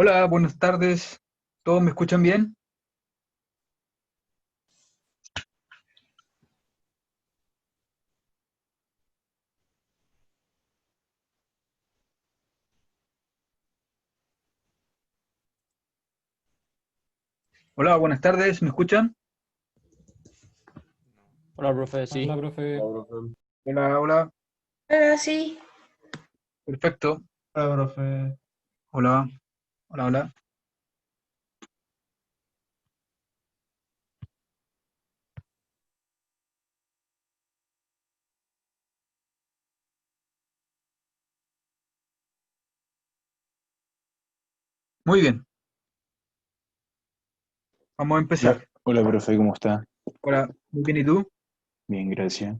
Hola, buenas tardes. ¿Todos me escuchan bien? Hola, buenas tardes. ¿Me escuchan? Hola, profe, Hola, sí. profe. Hola, profe. Hola, hola. Sí, Perfecto. Hola, profe. Hola, hola, hola. Muy bien. Vamos a Hola, empezar. hola, profe, ¿cómo está? Hola, muy bien. ¿Y tú? Bien, gracias.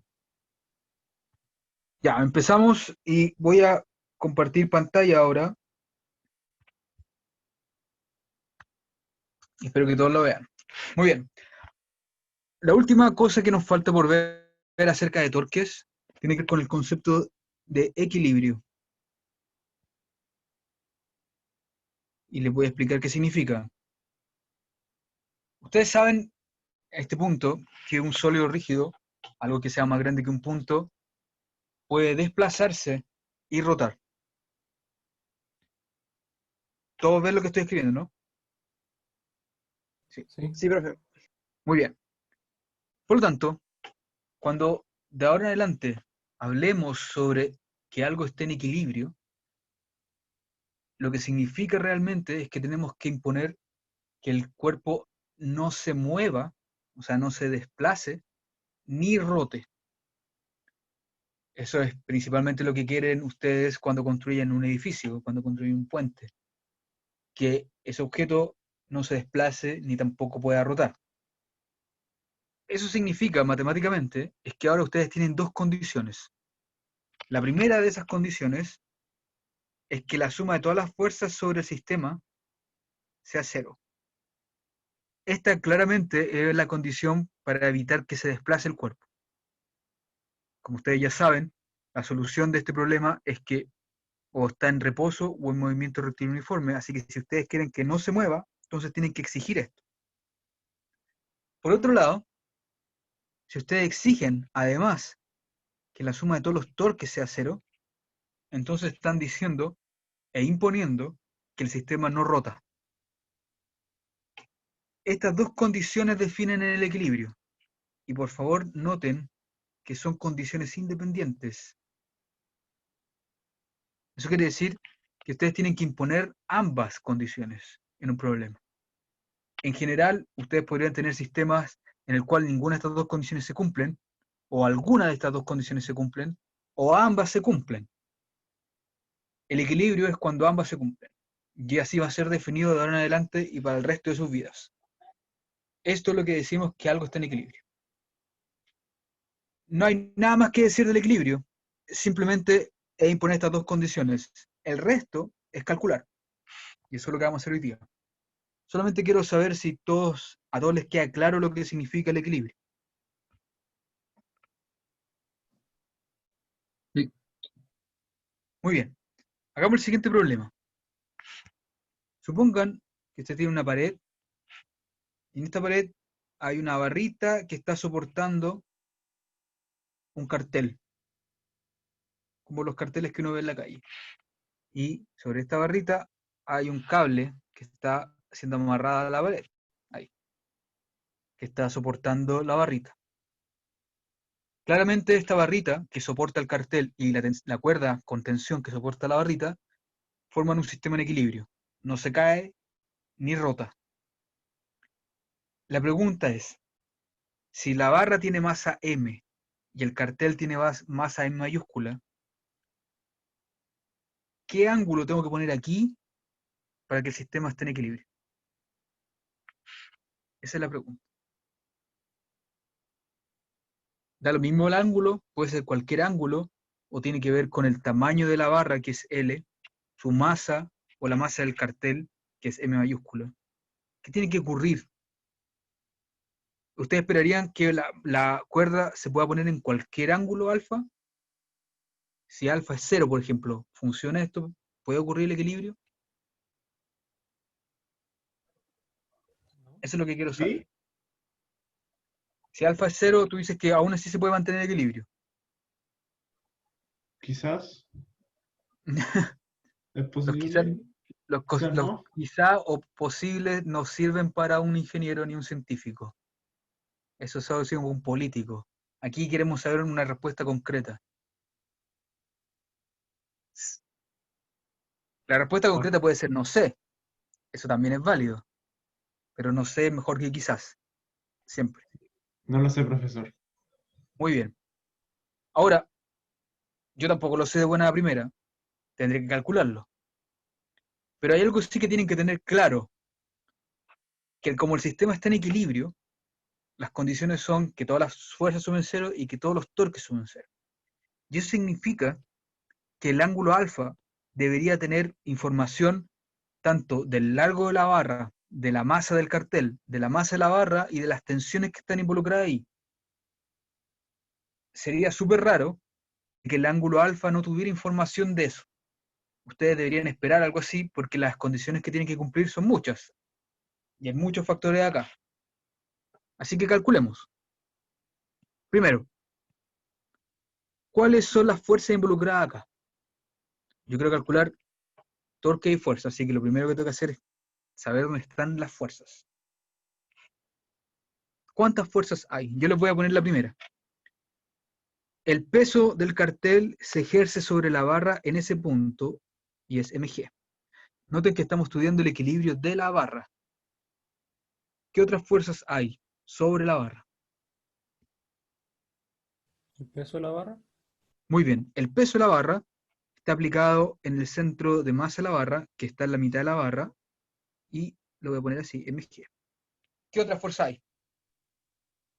Ya, empezamos y voy a compartir pantalla ahora. Espero que todos lo vean. Muy bien. La última cosa que nos falta por ver acerca de torques tiene que ver con el concepto de equilibrio. Y les voy a explicar qué significa. Ustedes saben a este punto que un sólido rígido, algo que sea más grande que un punto, puede desplazarse y rotar. Todos ven lo que estoy escribiendo, ¿no? Sí. Sí. sí, profe. Muy bien. Por lo tanto, cuando de ahora en adelante hablemos sobre que algo esté en equilibrio, lo que significa realmente es que tenemos que imponer que el cuerpo no se mueva, o sea, no se desplace, ni rote. Eso es principalmente lo que quieren ustedes cuando construyen un edificio, cuando construyen un puente, que ese objeto no se desplace ni tampoco pueda rotar. Eso significa matemáticamente es que ahora ustedes tienen dos condiciones. La primera de esas condiciones es que la suma de todas las fuerzas sobre el sistema sea cero. Esta claramente es la condición para evitar que se desplace el cuerpo. Como ustedes ya saben, la solución de este problema es que o está en reposo o en movimiento rectilíneo uniforme, así que si ustedes quieren que no se mueva, entonces tienen que exigir esto. Por otro lado, si ustedes exigen además que la suma de todos los torques sea cero, entonces están diciendo e imponiendo que el sistema no rota. Estas dos condiciones definen el equilibrio. Y por favor noten que son condiciones independientes. Eso quiere decir que ustedes tienen que imponer ambas condiciones en un problema. En general, ustedes podrían tener sistemas en el cual ninguna de estas dos condiciones se cumplen, o alguna de estas dos condiciones se cumplen, o ambas se cumplen. El equilibrio es cuando ambas se cumplen. Y así va a ser definido de ahora en adelante y para el resto de sus vidas. Esto es lo que decimos que algo está en equilibrio. No hay nada más que decir del equilibrio, simplemente es imponer estas dos condiciones. El resto es calcular, y eso es lo que vamos a hacer hoy día. Solamente quiero saber si a todos les queda claro lo que significa el equilibrio. Sí. Muy bien, hagamos el siguiente problema. Supongan que usted tiene una pared, y en esta pared hay una barrita que está soportando un cartel, como los carteles que uno ve en la calle. Y sobre esta barrita hay un cable que está siendo amarrado a la pared, ahí, que está soportando la barrita. Claramente esta barrita que soporta el cartel y la cuerda con tensión que soporta la barrita forman un sistema en equilibrio. No se cae ni rota. La pregunta es, si la barra tiene masa M y el cartel tiene masa M mayúscula, ¿qué ángulo tengo que poner aquí para que el sistema esté en equilibrio? Esa es la pregunta. Da lo mismo el ángulo, puede ser cualquier ángulo, o tiene que ver con el tamaño de la barra, que es L, su masa, o la masa del cartel, que es M mayúscula. ¿Qué tiene que ocurrir? ¿Ustedes esperarían que la cuerda se pueda poner en cualquier ángulo alfa? Si alfa es cero, por ejemplo, ¿funciona esto? ¿Puede ocurrir el equilibrio? Eso es lo que quiero saber. ¿Sí? Si alfa es cero, tú dices que aún así se puede mantener equilibrio. Quizás es Los quizás, posible, los, quizás los no. quizá o posibles no sirven para un ingeniero ni un científico. Eso es algo así como un político. Aquí queremos saber una respuesta concreta. La respuesta Ah, concreta puede ser no sé. Eso también es válido. Pero no sé es mejor que quizás. Siempre. no lo sé, profesor. Muy bien. Ahora, yo tampoco lo sé de buena primera. Tendré que calcularlo. Pero hay algo sí que tienen que tener claro. Que como el sistema está en equilibrio, las condiciones son que todas las fuerzas sumen cero y que todos los torques sumen cero. Y eso significa que el ángulo alfa debería tener información tanto del largo de la barra, de la masa del cartel, de la masa de la barra y de las tensiones que están involucradas ahí. Sería súper raro que el ángulo alfa no tuviera información de eso. Ustedes deberían esperar algo así porque las condiciones que tienen que cumplir son muchas. Y hay muchos factores acá. Así que calculemos. Primero, ¿cuáles son las fuerzas involucradas acá? Yo quiero calcular torque y fuerza, así que lo primero que tengo que hacer es saber dónde están las fuerzas. ¿Cuántas fuerzas hay? Yo les voy a poner la primera. El peso del cartel se ejerce sobre la barra en ese punto y es mg. Noten que estamos estudiando el equilibrio de la barra. ¿Qué otras fuerzas hay sobre la barra? ¿El peso de la barra? Muy bien, el peso de la barra está aplicado en el centro de masa de la barra, que está en la mitad de la barra, y lo voy a poner así, mg. ¿Qué otra fuerza hay?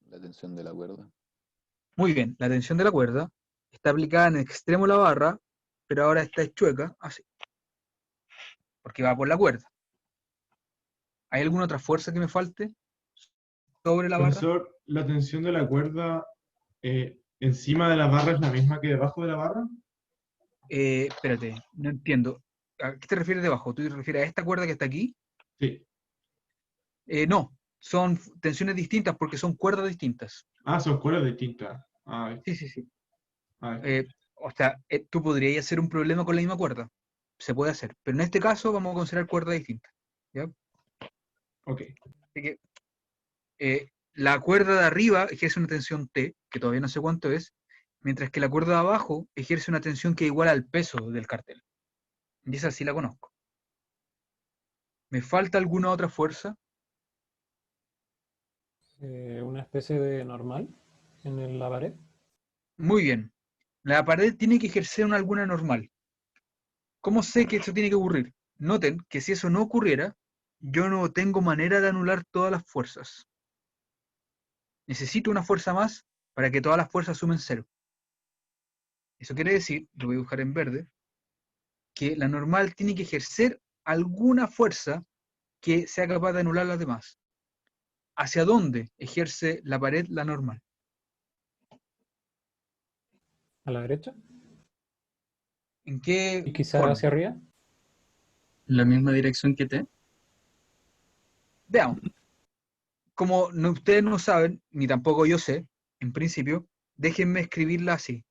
La tensión de la cuerda. Muy bien, la tensión de la cuerda está aplicada en el extremo de la barra, pero ahora está chueca, así, porque va por la cuerda. ¿Hay alguna otra fuerza que me falte sobre la barra? Profesor, ¿la tensión de la cuerda encima de la barra es la misma que debajo de la barra? Espérate, no entiendo. ¿A qué te refieres debajo? ¿Tú te refieres a esta cuerda que está aquí? Sí. No, son tensiones distintas porque son cuerdas distintas. Ah, son cuerdas distintas. Ah, Sí, sí, sí. ah, O sea, tú podrías hacer un problema con la misma cuerda. Se puede hacer. Pero en este caso vamos a considerar cuerdas distintas. ¿Ya? ok. Así que la cuerda de arriba ejerce una tensión T, que todavía no sé cuánto es, mientras que la cuerda de abajo ejerce una tensión que es igual al peso del cartel. Y esa sí la conozco. ¿Me falta alguna otra fuerza? Una especie de normal la pared. Muy bien. La pared tiene que ejercer una alguna normal. ¿Cómo sé que eso tiene que ocurrir? Noten que si eso no ocurriera, yo no tengo manera de anular todas las fuerzas. Necesito una fuerza más para que todas las fuerzas sumen cero. Eso quiere decir, lo voy a dibujar en verde, que la normal tiene que ejercer alguna fuerza que sea capaz de anular las demás. ¿Hacia dónde ejerce la pared la normal? A la derecha. ¿En qué Y quizás forma? hacia arriba. La misma dirección que T. Veamos. Como ustedes no saben, ni tampoco yo sé, en principio, déjenme escribirla así,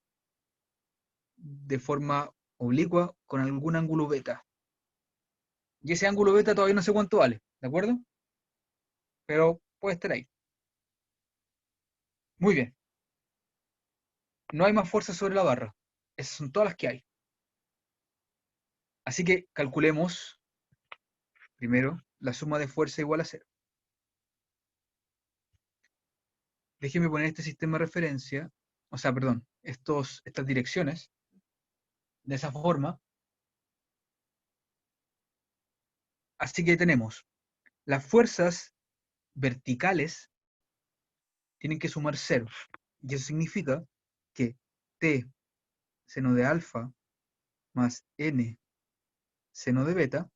de forma oblicua, con algún ángulo beta. Y ese ángulo beta todavía no sé cuánto vale, ¿de acuerdo? Pero puede estar ahí. Muy bien. No hay más fuerza sobre la barra. Esas son todas las que hay. Así que calculemos primero la suma de fuerza igual a cero. Déjenme poner este sistema de referencia, o sea, perdón, estas direcciones, de esa forma. Así que tenemos las fuerzas verticales tienen que sumar cero. Y eso significa que T seno de alfa más N seno de beta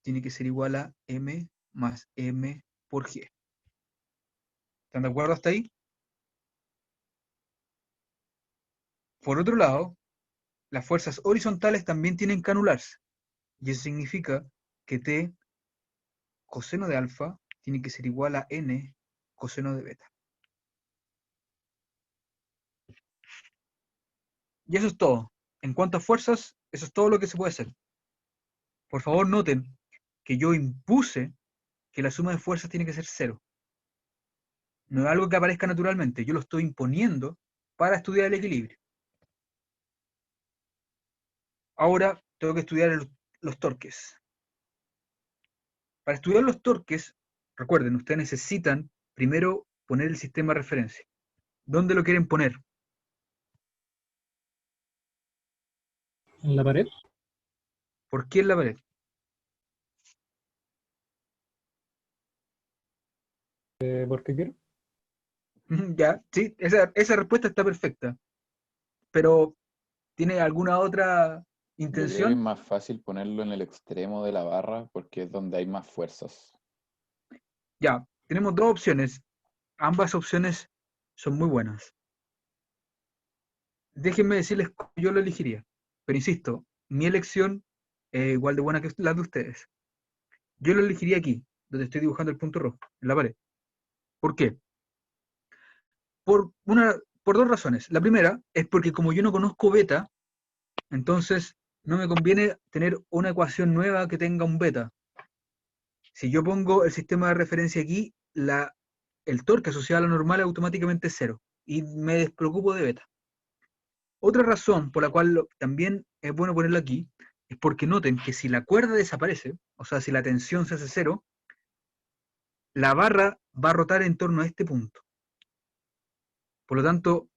tiene que ser igual a M más M por G. ¿Están de acuerdo hasta ahí? Por otro lado, las fuerzas horizontales también tienen que anularse. Y eso significa que T coseno de alfa tiene que ser igual a n coseno de beta. Y eso es todo. En cuanto a fuerzas, eso es todo lo que se puede hacer. Por favor, noten que yo impuse que la suma de fuerzas tiene que ser 0. No es algo que aparezca naturalmente, yo lo estoy imponiendo para estudiar el equilibrio. Ahora tengo que estudiar los torques. Para estudiar los torques, recuerden, ustedes necesitan primero poner el sistema de referencia. ¿Dónde lo quieren poner? ¿En la pared? ¿Por qué en la pared? Porque quiero. Ya, sí, esa respuesta está perfecta. Pero, ¿tiene alguna otra Yo creo que es intención? más fácil ponerlo en el extremo de la barra porque es donde hay más fuerzas. Ya, tenemos dos opciones. Ambas opciones son muy buenas. Déjenme decirles cómo yo lo elegiría. Pero insisto, mi elección es igual de buena que la de ustedes. Yo lo elegiría aquí, donde estoy dibujando el punto rojo, en la pared. ¿Por qué? Por dos razones. La primera es porque como yo no conozco beta, entonces no me conviene tener una ecuación nueva que tenga un beta. Si yo pongo el sistema de referencia aquí, el torque asociado a la normal es automáticamente cero. Y me despreocupo de beta. Otra razón por la cual también es bueno ponerlo aquí es porque noten que si la cuerda desaparece, o sea, si la tensión se hace cero, la barra va a rotar en torno a este punto. Por lo tanto,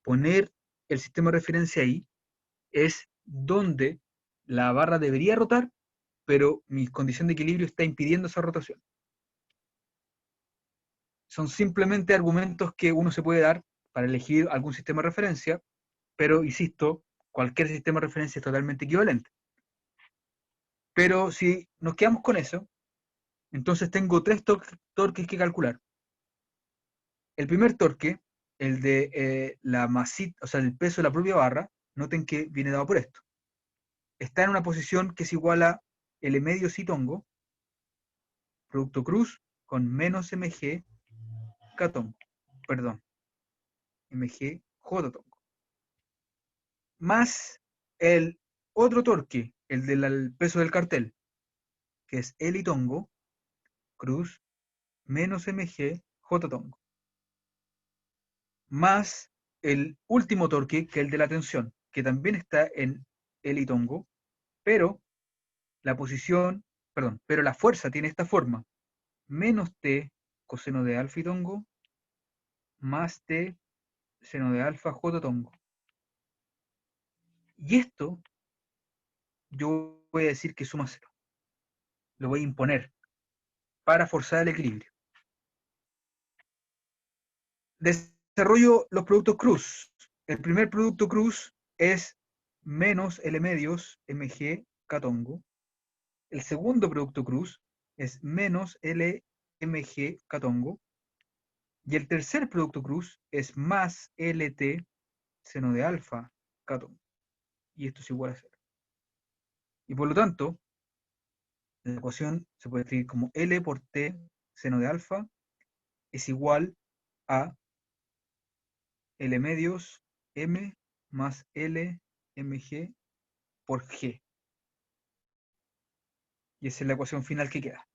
poner el sistema de referencia ahí es donde la barra debería rotar, pero mi condición de equilibrio está impidiendo esa rotación. Son simplemente argumentos que uno se puede dar para elegir algún sistema de referencia, pero insisto, cualquier sistema de referencia es totalmente equivalente. Pero si nos quedamos con eso, entonces tengo tres torques que calcular. El primer torque, el de la masita, o sea, el peso de la propia barra, noten que viene dado por esto. Está en una posición que es igual a L medio si tongo, producto cruz, con menos mg k tongo. Perdón, mg j tongo. Más el otro torque, el del peso del cartel, que es L y tongo, cruz, menos mg j tongo. Más el último torque, que es el de la tensión, que también está en L y tongo, pero la posición, perdón, pero la fuerza tiene esta forma, menos t coseno de alfa y tongo, más t seno de alfa j tongo. Y esto yo voy a decir que suma cero. Lo voy a imponer para forzar el equilibrio. Desarrollo los productos cruz. El primer producto cruz es menos L medios mg k tongo. El segundo producto cruz es menos L mg k tongo. Y el tercer producto cruz es más LT seno de alfa k tongo. Y esto es igual a cero. Y por lo tanto, la ecuación se puede escribir como L por T seno de alfa es igual a L medios M más L mg por G. Y esa es la ecuación final que queda.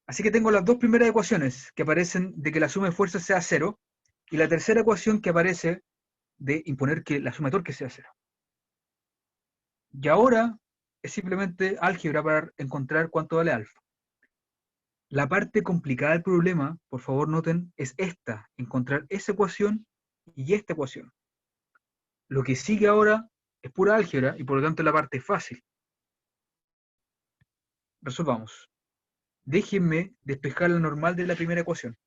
Así que tengo las dos primeras ecuaciones que aparecen de que la suma de fuerzas sea cero, y la tercera ecuación que aparece de imponer que la suma de torque sea cero. Y ahora es simplemente álgebra para encontrar cuánto vale alfa. La parte complicada del problema, por favor noten, es esta, encontrar esa ecuación y esta ecuación. Lo que sigue ahora es pura álgebra y por lo tanto la parte fácil. Resolvamos. Déjenme despejar la normal de la primera ecuación.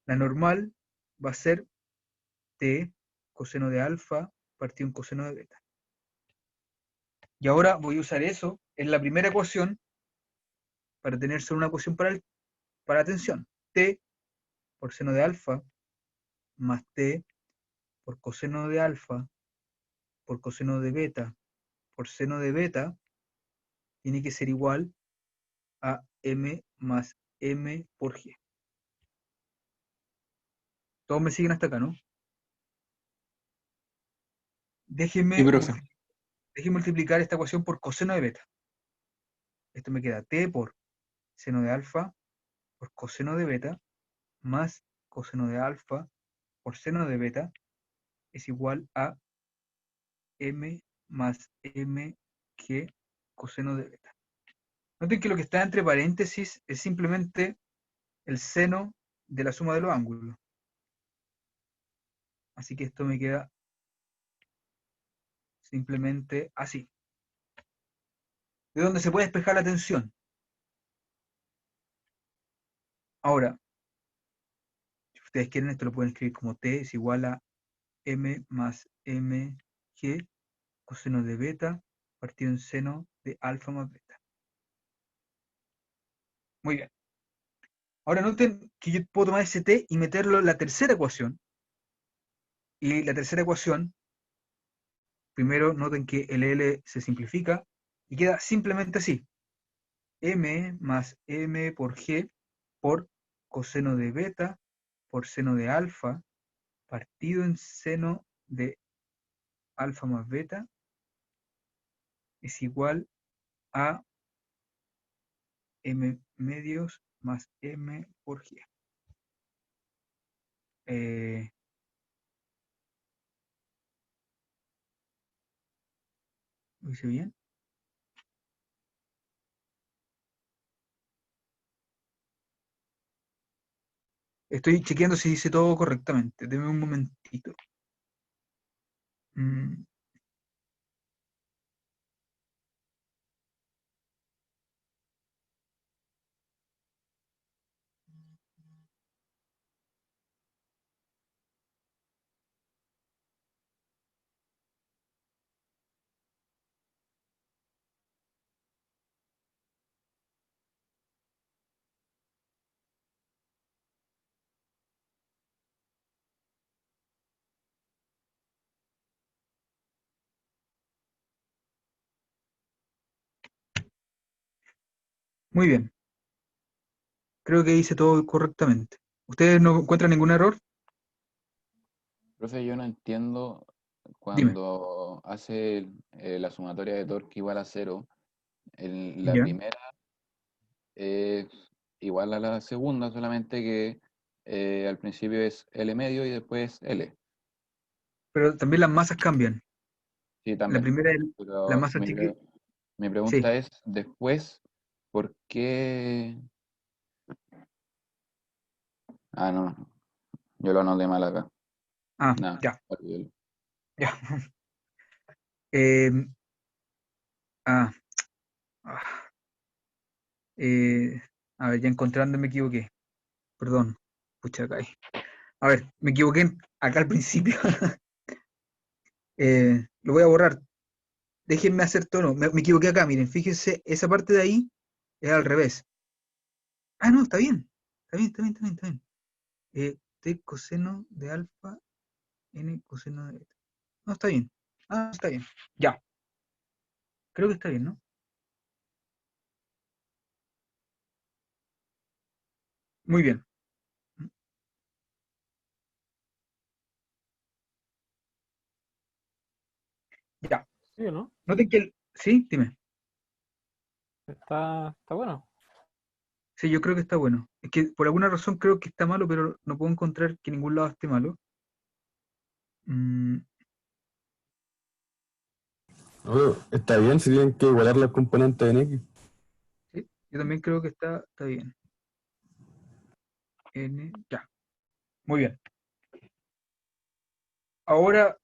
La normal va a ser t coseno de alfa partido en coseno de beta. Y ahora voy a usar eso en la primera ecuación para tener solo una ecuación para tensión. T por seno de alfa más t por coseno de alfa por coseno de beta por seno de beta tiene que ser igual a m más M por G. Todos me siguen hasta acá, ¿no? Déjenme, Sí, profe. déjenme multiplicar esta ecuación por coseno de beta. Esto me queda T por seno de alfa por coseno de beta más coseno de alfa por seno de beta es igual a M más MG coseno de beta. Noten que lo que está entre paréntesis es simplemente el seno de la suma de los ángulos. Así que esto me queda simplemente así. De donde se puede despejar la tensión. Ahora, si ustedes quieren, esto lo pueden escribir como T es igual a M más MG coseno de beta partido en seno de alfa más beta. Muy bien. Ahora noten que yo puedo tomar ese T y meterlo en la tercera ecuación. Y la tercera ecuación, primero noten que el L se simplifica y queda simplemente así. M más M por G por coseno de beta por seno de alfa partido en seno de alfa más beta es igual a M medios más M por G. ¿Lo hice bien? Estoy chequeando si hice todo correctamente. Deme un momentito. Muy bien. Creo que hice todo correctamente. ¿Ustedes no encuentran ningún error? Profe, yo no entiendo Dime. cuando hace la sumatoria de torque igual a cero, la ¿Ya? primera es igual a la segunda, solamente que al principio es L medio y después L. Pero también las masas cambian. Sí, La también. primera es la Pero masa chiquita. mi Sí. pregunta es, después, ¿por qué? Ah, no, yo lo anoté mal acá. Ah, Nada, ya. olvídalo. Ya. Eh, ah, ah, eh, a ver, ya encontrando me equivoqué. Perdón. Pucha, acá. A ver, me equivoqué acá al principio. Lo voy a borrar. Déjenme hacer tono. Me equivoqué acá, miren. Fíjense, esa parte de ahí es al revés. Ah, no, está bien. Está bien, está bien, está bien, está bien. T coseno de alfa, n coseno de beta. No, está bien. Ah, está bien. Ya. Creo que está bien, ¿no? Muy bien. Ya. ¿Sí o no? Noten que el... Sí, dime. Está bueno. Sí, yo creo que está bueno. Es que por alguna razón creo que está malo, pero no puedo encontrar que ningún lado esté malo. Mm, Oye, está bien si tienen que igualar las componentes en X. sí, yo también creo que está bien. Ya. Muy bien. Ahora,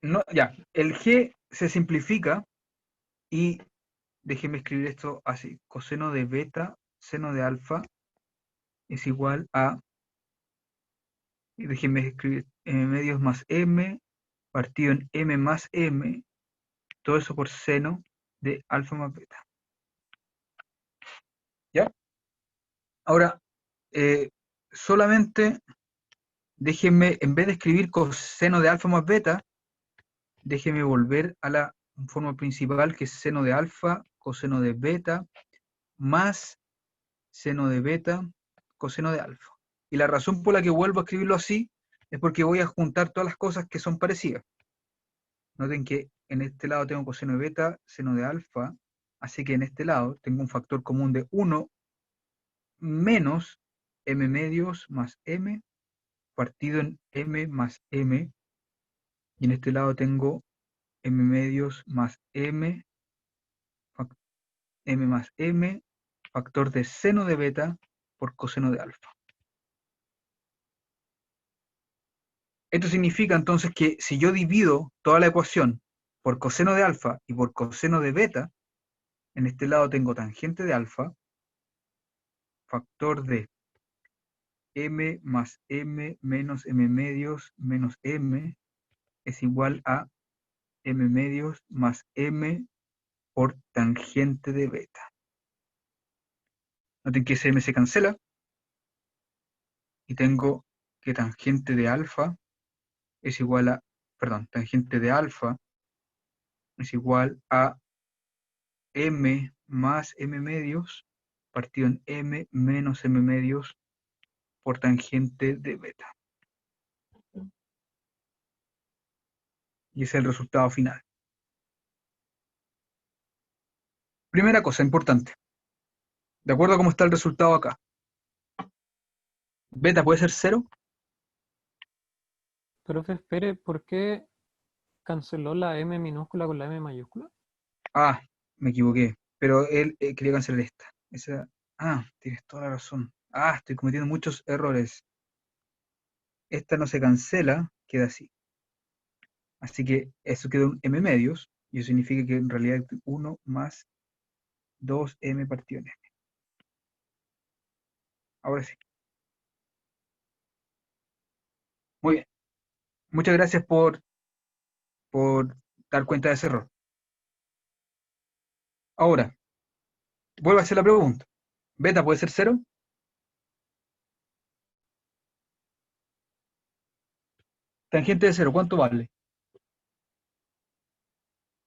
no, ya. El G se simplifica y déjenme escribir esto así. Coseno de beta, seno de alfa es igual a, y déjenme escribir M medios más M partido en M más M, todo eso por seno de alfa más beta. ¿Ya? Ahora, solamente déjenme, en vez de escribir coseno de alfa más beta, déjenme volver a la forma principal que es seno de alfa, coseno de beta, más seno de beta, coseno de alfa. Y la razón por la que vuelvo a escribirlo así es porque voy a juntar todas las cosas que son parecidas. Noten que en este lado tengo coseno de beta, seno de alfa, así que en este lado tengo un factor común de 1 menos m medios más m, partido en m más m, y en este lado tengo m medios más m, m más m, factor de seno de beta por coseno de alfa. Esto significa entonces que si yo divido toda la ecuación por coseno de alfa y por coseno de beta, en este lado tengo tangente de alfa, factor de m más m menos m medios menos m es igual a m medios más m por tangente de beta. Noten que ese m se cancela y tengo que tangente de alfa es igual a, perdón, tangente de alfa es igual a m más m medios partido en m menos m medios por tangente de beta. Y ese es el resultado final. Primera cosa importante. De acuerdo a cómo está el resultado acá. ¿Beta puede ser 0? Profe, espere, ¿por qué canceló la M minúscula con la M mayúscula? Ah, me equivoqué. Pero él quería cancelar esta. Tienes toda la razón. Estoy cometiendo muchos errores. Esta no se cancela, queda así. Así que eso queda un m medios, y eso significa que en realidad es 1 más 2m partido en m. Ahora sí. Muy bien. Muchas gracias por dar cuenta de ese error. Ahora, vuelvo a hacer la pregunta. ¿Beta puede ser 0? Tangente de 0, ¿cuánto vale?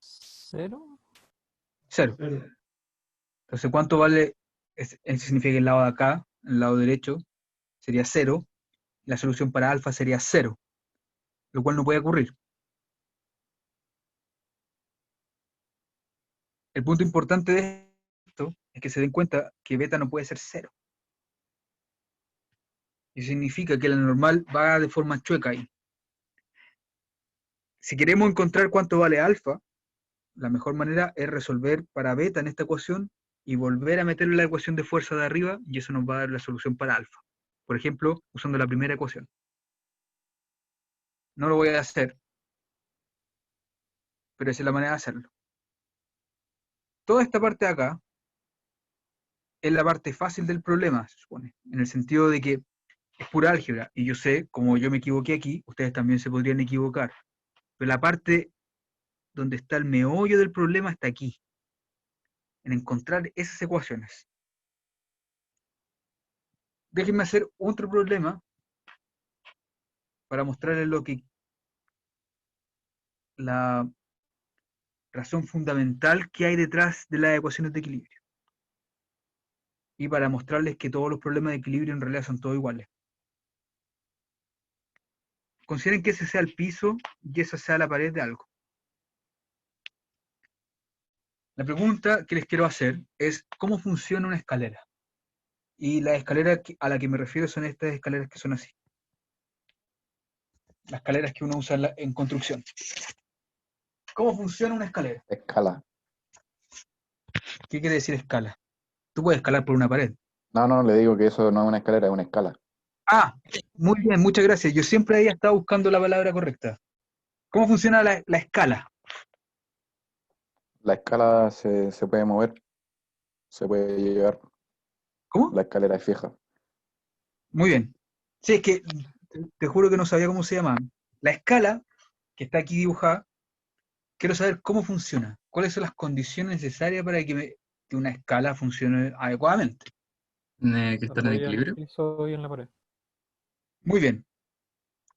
0. 0. Pero, Entonces, ¿cuánto vale? Eso significa que el lado de acá, el lado derecho, sería 0. La solución para alfa sería 0, lo cual no puede ocurrir. El punto importante de esto es que se den cuenta que beta no puede ser 0. Y significa que la normal va de forma chueca ahí. Si queremos encontrar cuánto vale alfa, la mejor manera es resolver para beta en esta ecuación y volver a meterle la ecuación de fuerza de arriba, y eso nos va a dar la solución para alfa. Por ejemplo, usando la primera ecuación. No lo voy a hacer, pero esa es la manera de hacerlo. Toda esta parte de acá es la parte fácil del problema, se supone, en el sentido de que es pura álgebra, y yo sé, como yo me equivoqué aquí, ustedes también se podrían equivocar, pero la parte donde está el meollo del problema está aquí, en encontrar esas ecuaciones. Déjenme hacer otro problema para mostrarles la razón fundamental que hay detrás de las ecuaciones de equilibrio. Y para mostrarles que todos los problemas de equilibrio en realidad son todos iguales. Consideren que ese sea el piso y esa sea la pared de algo. La pregunta que les quiero hacer es ¿cómo funciona una escalera? Y la escalera a la que me refiero son estas escaleras que son así. Las escaleras que uno usa en construcción. ¿Cómo funciona una escalera? Escala. ¿Qué quiere decir escala? Tú puedes escalar por una pared. No, le digo que eso no es una escalera, es una escala. Muy bien, muchas gracias. Yo siempre había estado buscando la palabra correcta. ¿Cómo funciona la escala? La escala se puede mover, se puede llevar. ¿Cómo? La escalera es fija. Muy bien. Sí, es que te juro que no sabía cómo se llamaba. La escala, que está aquí dibujada, quiero saber cómo funciona. ¿Cuáles son las condiciones necesarias para que una escala funcione adecuadamente? Que está en Apoya en el equilibrio. piso y en la pared. Muy bien.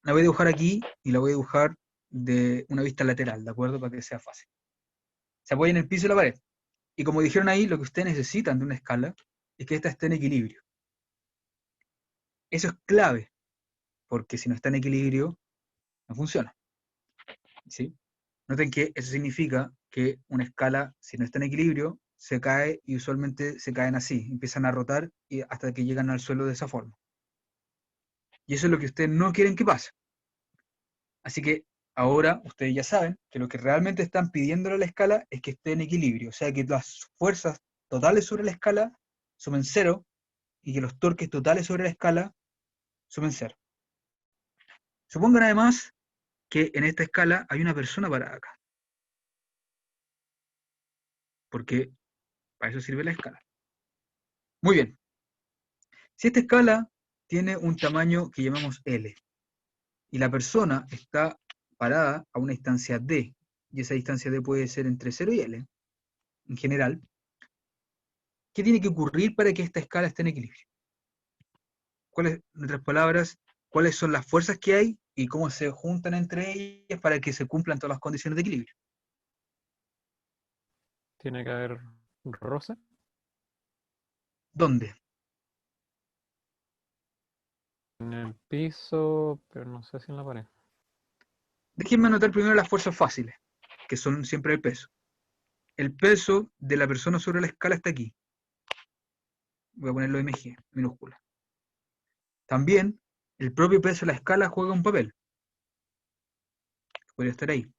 La voy a dibujar aquí y la voy a dibujar de una vista lateral, ¿de acuerdo? Para que sea fácil. Se apoya en el piso y la pared. Y como dijeron ahí, lo que ustedes necesitan de una escala es que esta esté en equilibrio. Eso es clave, porque si no está en equilibrio, no funciona. ¿Sí? Noten que eso significa que una escala, si no está en equilibrio, se cae y usualmente se caen así, empiezan a rotar hasta que llegan al suelo de esa forma. Y eso es lo que ustedes no quieren que pase. Así que ahora ustedes ya saben que lo que realmente están pidiéndole a la escala es que esté en equilibrio, o sea que las fuerzas totales sobre la escala sumen 0 y que los torques totales sobre la escala sumen 0. Supongan además que en esta escala hay una persona parada acá, porque para eso sirve la escala. Muy bien. Si esta escala tiene un tamaño que llamamos L, y la persona está parada a una distancia D, y esa distancia D puede ser entre 0 y L, en general, ¿qué tiene que ocurrir para que esta escala esté en equilibrio? En otras palabras, ¿cuáles son las fuerzas que hay y cómo se juntan entre ellas para que se cumplan todas las condiciones de equilibrio? Tiene que haber roce. ¿Dónde? En el piso, pero no sé si en la pared. Déjenme anotar primero las fuerzas fáciles, que son siempre el peso. El peso de la persona sobre la escala está aquí. Voy a ponerlo mg, minúscula. También, el propio peso de la escala juega un papel. Podría estar ahí.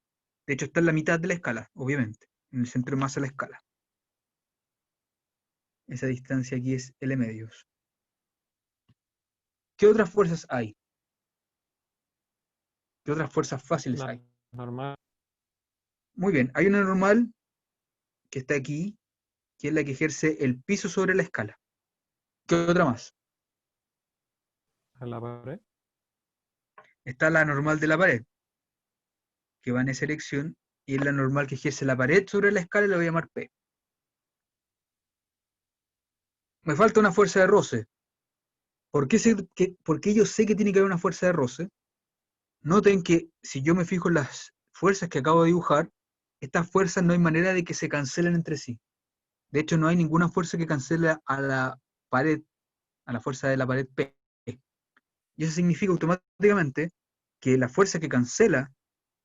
De hecho, está en la mitad de la escala, obviamente, en el centro de masa de la escala. Esa distancia aquí es L medios. ¿Qué otras fuerzas hay? ¿Qué otras fuerzas fáciles La hay? normal. Muy bien, hay una normal que está aquí, que es la que ejerce el piso sobre la escala. ¿Qué otra más? En la pared. Está la normal de la pared, que va en esa dirección, y es la normal que ejerce la pared sobre la escala y la voy a llamar P. Me falta una fuerza de roce. ¿Por qué yo sé que tiene que haber una fuerza de roce? Noten que si yo me fijo en las fuerzas que acabo de dibujar, estas fuerzas no hay manera de que se cancelen entre sí. De hecho, no hay ninguna fuerza que cancele a la pared, a la fuerza de la pared P. Y eso significa automáticamente que la fuerza que cancela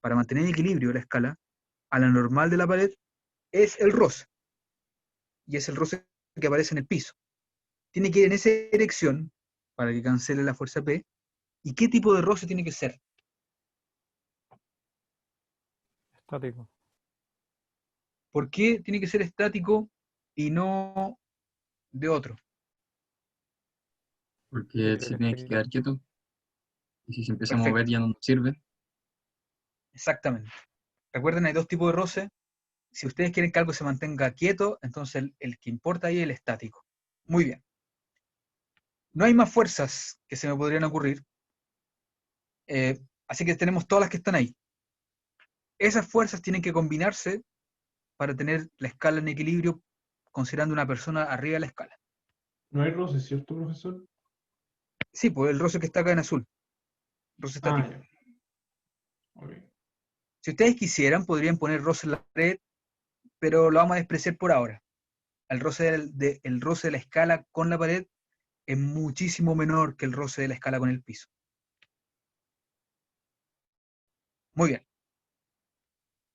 para mantener el equilibrio de la escala a la normal de la pared es el roce. Y es el roce que aparece en el piso. Tiene que ir en esa dirección para que cancele la fuerza P. ¿Y qué tipo de roce tiene que ser? Estático. ¿Por qué tiene que ser estático y no de otro? Porque Porque se tiene que quedar quieto. Y si se empieza a mover Perfecto, ya no nos sirve. exactamente. Recuerden, hay dos tipos de roce. Si ustedes quieren que algo se mantenga quieto, entonces el que importa ahí es el estático. Muy bien. No hay más fuerzas que se me podrían ocurrir, así que tenemos todas las que están ahí. Esas fuerzas tienen que combinarse para tener la escala en equilibrio, considerando una persona arriba de la escala. No hay roce, ¿cierto, profesor? Sí, pues el roce que está acá en azul, roce Ah, estático. ya. Ok. Si ustedes quisieran, podrían poner roce en la pared, pero lo vamos a despreciar por ahora. El roce el roce de la escala con la pared es muchísimo menor que el roce de la escala con el piso. Muy bien.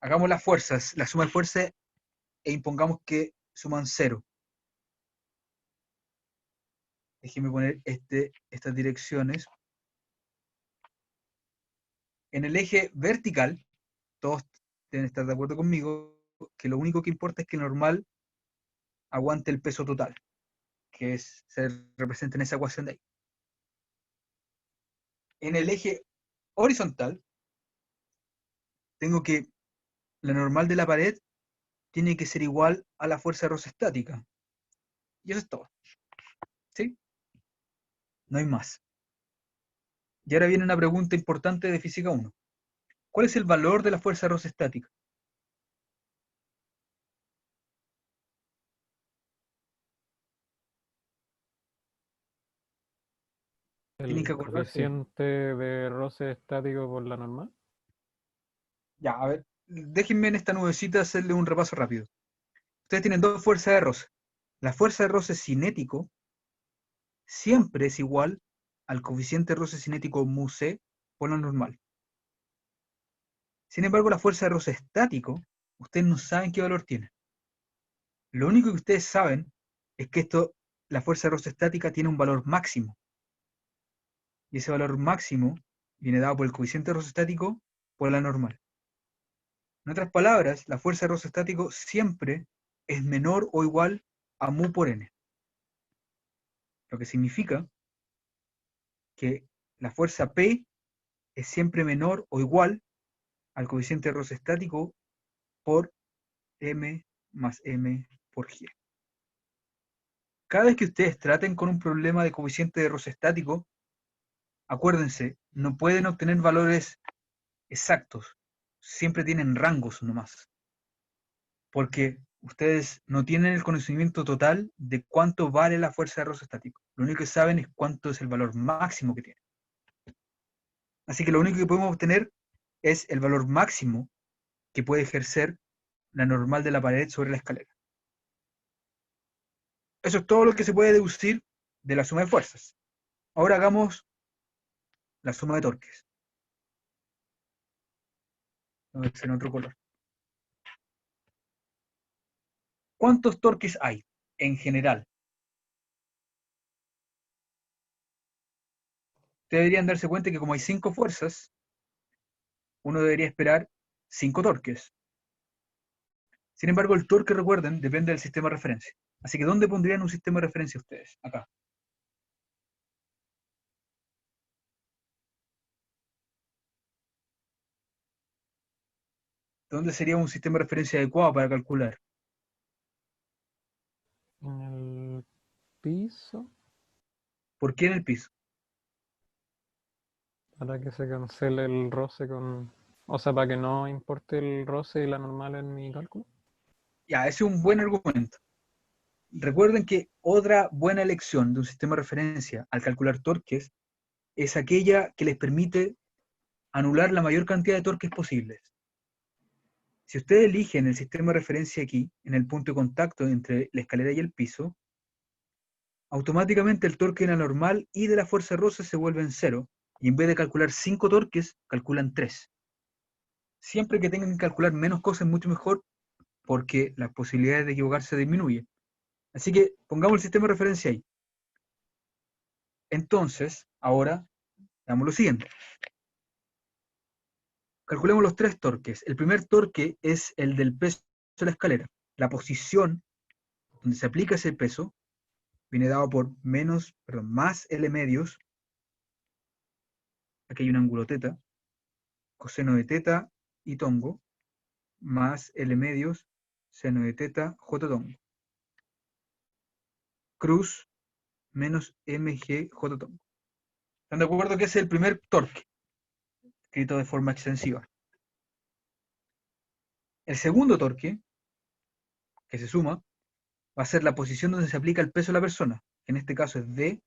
Hagamos las fuerzas, la suma de fuerzas e impongamos que suman 0. Déjenme poner estas direcciones. En el eje vertical, todos deben estar de acuerdo conmigo, que lo único que importa es que el normal aguante el peso total, que se representa en esa ecuación de ahí. En el eje horizontal, tengo que la normal de la pared tiene que ser igual a la fuerza de roce estática. Y eso es todo. ¿Sí? No hay más. Y ahora viene una pregunta importante de física 1. ¿Cuál es el valor de la fuerza de roce estática? Tienen que El acordarse. coeficiente de roce estático por la normal. Ya, a ver, déjenme en esta nubecita hacerle un repaso rápido. Ustedes tienen dos fuerzas de roce. la fuerza de roce cinético siempre es igual al coeficiente de roce cinético mu c por la normal. Sin embargo, la fuerza de roce estático, ustedes no saben qué valor tiene. Lo único que ustedes saben es que la fuerza de roce estática tiene un valor máximo. Y ese valor máximo viene dado por el coeficiente de roce estático por la normal. En otras palabras, la fuerza de roce estático siempre es menor o igual a mu por n. Lo que significa que la fuerza P es siempre menor o igual al coeficiente de roce estático por m más m por g. Cada vez que ustedes traten con un problema de coeficiente de roce estático, acuérdense, no pueden obtener valores exactos, siempre tienen rangos nomás, porque ustedes no tienen el conocimiento total de cuánto vale la fuerza de roce estático. Lo único que saben es cuánto es el valor máximo que tiene. Así que lo único que podemos obtener es el valor máximo que puede ejercer la normal de la pared sobre la escalera. Eso es todo lo que se puede deducir de la suma de fuerzas. Ahora hagamos la suma de torques. Vamos a hacer en otro color. ¿Cuántos torques hay en general? Ustedes deberían darse cuenta que como hay 5 fuerzas, uno debería esperar 5 torques. Sin embargo, el torque, recuerden, depende del sistema de referencia. Así que, ¿dónde pondrían un sistema de referencia ustedes? Acá. ¿Dónde sería un sistema de referencia adecuado para calcular? En el piso, ¿Por qué en el piso? para que se cancele el roce con... O sea, para que no importe el roce y la normal en mi cálculo. Ya, ese es un buen argumento. Recuerden que otra buena elección de un sistema de referencia al calcular torques es aquella que les permite anular la mayor cantidad de torques posibles. Si ustedes eligen el sistema de referencia aquí, en el punto de contacto entre la escalera y el piso, automáticamente el torque de la normal y de la fuerza de roce se vuelven 0, y en vez de calcular 5 torques, calculan 3. Siempre que tengan que calcular menos cosas es mucho mejor, porque las posibilidades de equivocarse disminuyen. Así que pongamos el sistema de referencia ahí. Entonces, ahora, hagamos lo siguiente. Calculemos los 3 torques. El primer torque es el del peso de la escalera. La posición donde se aplica ese peso viene dado por más L medios, aquí hay un ángulo teta, coseno de teta y tongo, más L medios, seno de teta, j tongo. Cruz menos mg j tongo. ¿Están de acuerdo que ese es el primer torque, escrito de forma extensiva? El segundo torque, que se suma, va a ser la posición donde se aplica el peso de la persona, que en este caso es d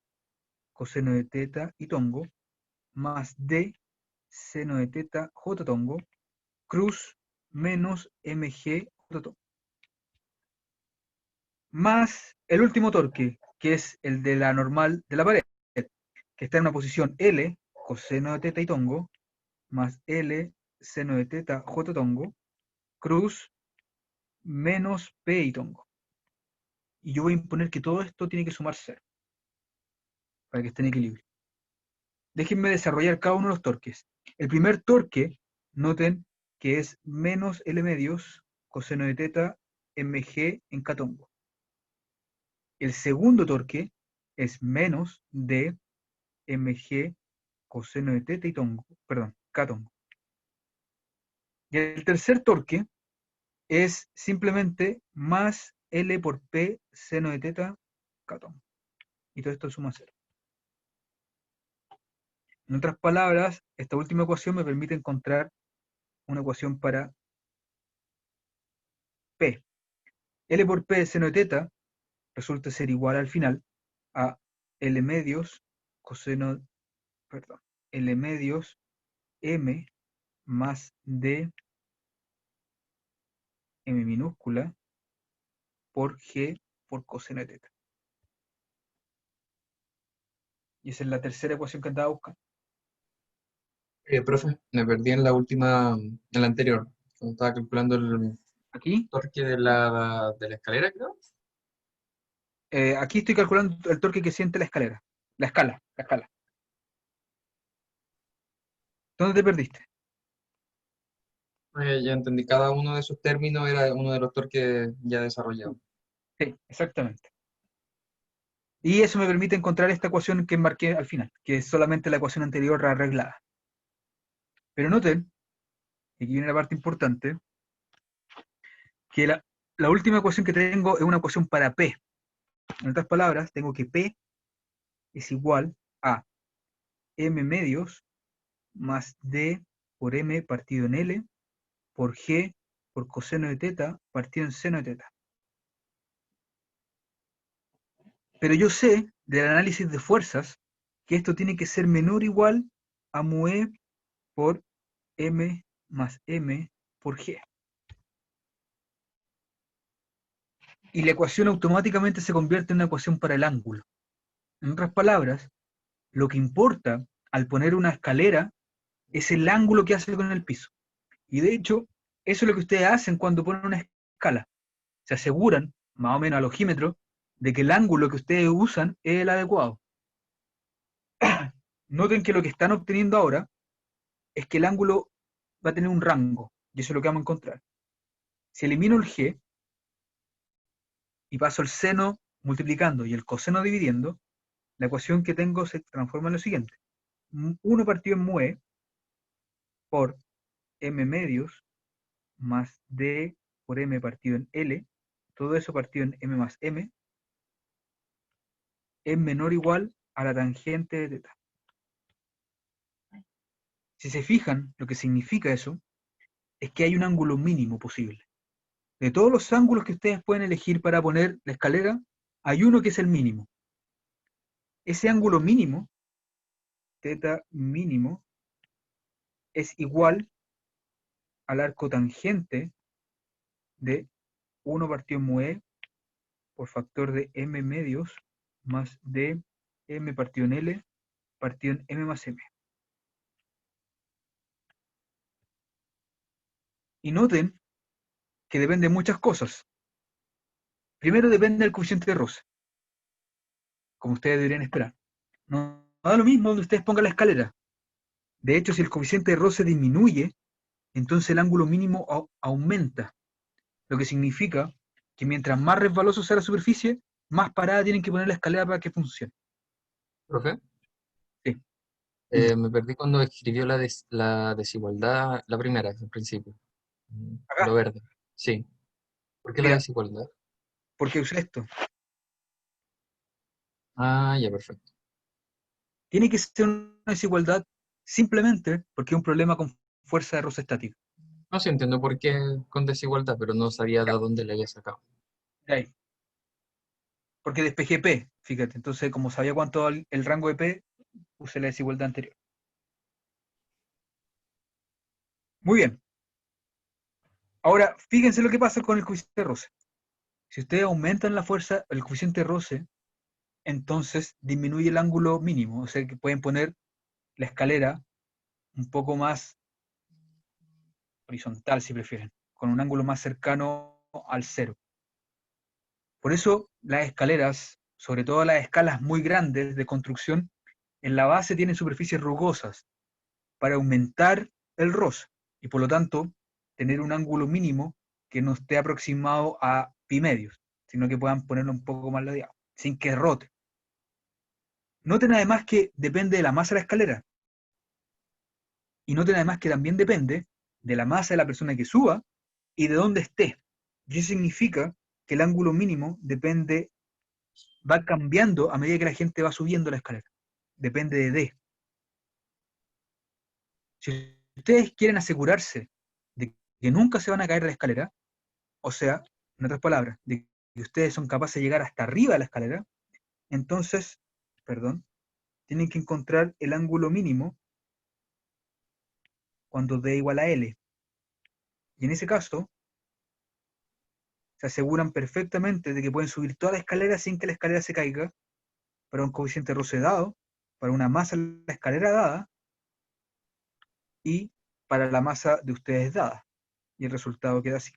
coseno de teta y tongo, más d seno de teta j tongo, cruz menos mg j tongo. Más el último torque, que es el de la normal de la pared, que está en una posición L, coseno de teta y tongo, más L seno de teta j tongo, cruz menos p y tongo. Y yo voy a imponer que todo esto tiene que sumar 0, para que esté en equilibrio. Déjenme desarrollar cada uno de los torques. El primer torque, noten que es menos L medios coseno de teta mg en k tongo. El segundo torque es menos d mg coseno de teta y tongo, perdón, k tongo. Y el tercer torque es simplemente más L por P seno de teta k tongo. Y todo esto suma 0. En otras palabras, esta última ecuación me permite encontrar una ecuación para P. L por P seno de teta resulta ser igual al final a L medios coseno, perdón, L medios M más D M minúscula por G por coseno de teta. Y esa es la tercera ecuación que andaba buscando. Profe, me perdí en la última, en la anterior, cuando estaba calculando el Aquí, torque de la escalera, creo. aquí estoy calculando el torque que siente la escalera. La escala. ¿Dónde te perdiste? Ya entendí, cada uno de esos términos era uno de los torques ya desarrollados. Sí, exactamente. Y eso me permite encontrar esta ecuación que marqué al final, que es solamente la ecuación anterior arreglada. Pero noten, y aquí viene la parte importante, que la última ecuación que tengo es una ecuación para P. En otras palabras, tengo que P es igual a M medios más D por M partido en L por G por coseno de teta partido en seno de teta. Pero yo sé del análisis de fuerzas que esto tiene que ser menor o igual a mu E por M más M por G. Y la ecuación automáticamente se convierte en una ecuación para el ángulo. En otras palabras, lo que importa al poner una escalera es el ángulo que hace con el piso. Y de hecho, eso es lo que ustedes hacen cuando ponen una escala. Se aseguran, más o menos al ojímetro, de que el ángulo que ustedes usan es el adecuado. Noten que lo que están obteniendo ahora es que el ángulo va a tener un rango, y eso es lo que vamos a encontrar. Si elimino el G y paso el seno multiplicando y el coseno dividiendo, la ecuación que tengo se transforma en lo siguiente. 1 partido en mu E por M medios más D por M partido en L, todo eso partido en M más M, es menor o igual a la tangente de teta. Si se fijan, lo que significa eso es que hay un ángulo mínimo posible. De todos los ángulos que ustedes pueden elegir para poner la escalera, hay uno que es el mínimo. Ese ángulo mínimo, teta mínimo, es igual al arco tangente de 1 partido en mu E por factor de M medios más D M partido en L partido en M más M. Y noten que depende de muchas cosas. Primero depende del coeficiente de roce, como ustedes deberían esperar. No da lo mismo donde ustedes pongan la escalera. De hecho, si el coeficiente de roce disminuye, entonces el ángulo mínimo aumenta, lo que significa que mientras más resbaloso sea la superficie, más parada tienen que poner la escalera para que funcione. Profe, Sí. me perdí cuando escribió la desigualdad, la primera, al principio. Acá, Lo verde. Sí. ¿Por qué la mira, desigualdad? porque usé esto. Ah, ya, perfecto. Tiene que ser una desigualdad simplemente porque es un problema con fuerza de roce estática. No sé, entiendo por qué con desigualdad, pero no sabía de dónde la había sacado. De ahí. Porque despejé P, fíjate. Entonces, como sabía cuánto el rango de P, usé la desigualdad anterior. Muy bien. Ahora, fíjense lo que pasa con el coeficiente de roce. Si ustedes aumentan la fuerza, el coeficiente de roce, entonces disminuye el ángulo mínimo. O sea que pueden poner la escalera un poco más horizontal, si prefieren, con un ángulo más cercano al cero. Por eso las escaleras, sobre todo las escalas muy grandes de construcción, en la base tienen superficies rugosas para aumentar el roce y por lo tanto tener un ángulo mínimo que no esté aproximado a pi medios, sino que puedan ponerlo un poco más ladeado, sin que rote. Noten además que depende de la masa de la escalera. Y noten además que también depende de la masa de la persona que suba y de dónde esté. Y eso significa que el ángulo mínimo depende, va cambiando a medida que la gente va subiendo la escalera. Depende de D. Si ustedes quieren asegurarse de que nunca se van a caer de la escalera, o sea, en otras palabras, de que ustedes son capaces de llegar hasta arriba de la escalera, entonces, tienen que encontrar el ángulo mínimo cuando D igual a L. Y en ese caso, se aseguran perfectamente de que pueden subir toda la escalera sin que la escalera se caiga, para un coeficiente roce dado, para una masa en la escalera dada, y para la masa de ustedes dada. Y el resultado queda así.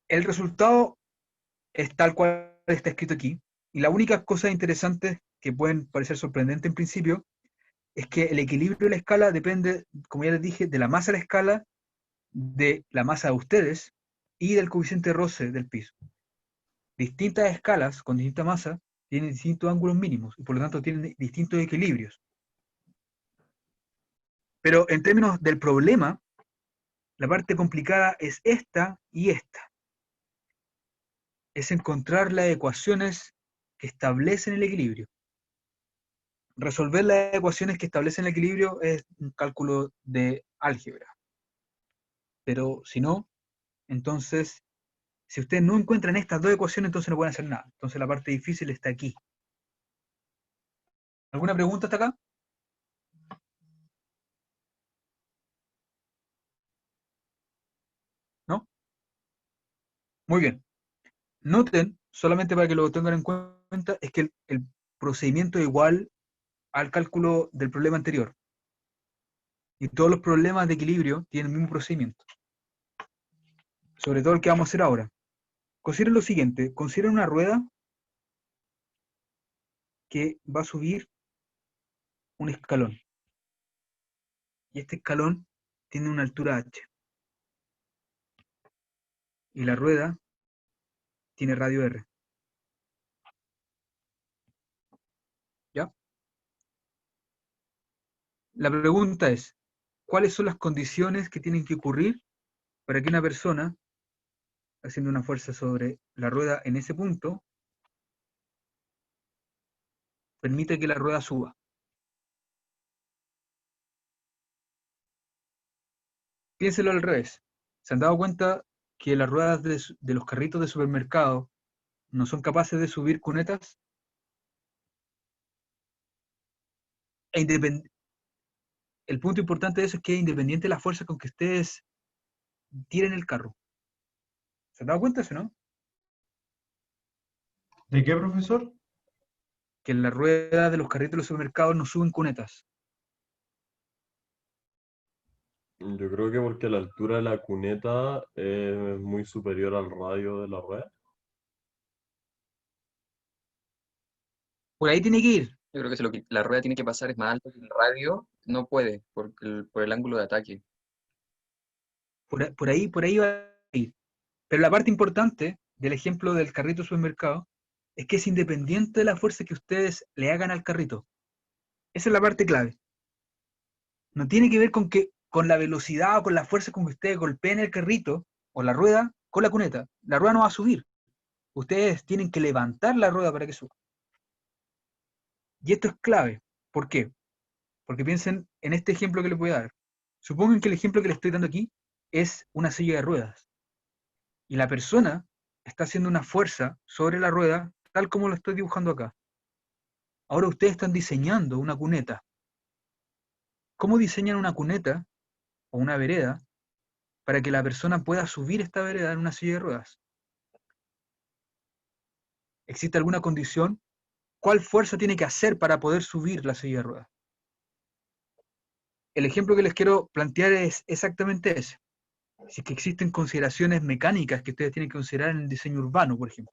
El resultado es tal cual está escrito aquí, y la única cosa interesante que pueden parecer sorprendente en principio, es que el equilibrio de la escala depende, como ya les dije, de la masa de la escala, de la masa de ustedes, y del coeficiente roce del piso. Distintas escalas con distinta masa tienen distintos ángulos mínimos, y por lo tanto tienen distintos equilibrios. Pero en términos del problema, la parte complicada es esta y esta. Es encontrar las ecuaciones que establecen el equilibrio. Resolver las ecuaciones que establecen el equilibrio es un cálculo de álgebra. Pero si no, entonces, si ustedes no encuentran estas dos ecuaciones, entonces no pueden hacer nada. Entonces la parte difícil está aquí. ¿Alguna pregunta hasta acá? ¿No? Muy bien. Noten, solamente para que lo tengan en cuenta, es que el procedimiento es igual al cálculo del problema anterior. Y todos los problemas de equilibrio tienen el mismo procedimiento. Sobre todo el que vamos a hacer ahora. Consideren lo siguiente, consideren una rueda que va a subir un escalón. Y este escalón tiene una altura h. Y la rueda tiene radio r. ¿Ya? La pregunta es, ¿cuáles son las condiciones que tienen que ocurrir para que una persona, haciendo una fuerza sobre la rueda en ese punto, permita que la rueda suba? Piénselo al revés. ¿Se han dado cuenta que las ruedas de los carritos de supermercado no son capaces de subir cunetas? El punto importante de eso es que es independiente de la fuerza con que ustedes tiren el carro. ¿Se han dado cuenta de eso, no? ¿De qué, profesor? Que las ruedas de los carritos de los supermercados no suben cunetas. Yo creo que porque la altura de la cuneta es muy superior al radio de la rueda. Por ahí tiene que ir. Yo creo que si la rueda tiene que pasar es más alto que el radio, no puede, por el ángulo de ataque. Por ahí va a ir. Pero la parte importante del ejemplo del carrito de supermercado es que es independiente de la fuerza que ustedes le hagan al carrito. Esa es la parte clave. No tiene que ver con la velocidad o con la fuerza con que ustedes golpeen el carrito o la rueda con la cuneta. La rueda no va a subir. Ustedes tienen que levantar la rueda para que suba. Y esto es clave. ¿Por qué? Porque piensen en este ejemplo que les voy a dar. Supongan que el ejemplo que les estoy dando aquí es una silla de ruedas. Y la persona está haciendo una fuerza sobre la rueda, tal como lo estoy dibujando acá. Ahora ustedes están diseñando una cuneta. ¿Cómo diseñan una cuneta o una vereda para que la persona pueda subir esta vereda en una silla de ruedas? ¿Existe alguna condición? ¿Cuál fuerza tiene que hacer para poder subir la silla de ruedas? El ejemplo que les quiero plantear es exactamente ese. Si es que existen consideraciones mecánicas que ustedes tienen que considerar en el diseño urbano, por ejemplo.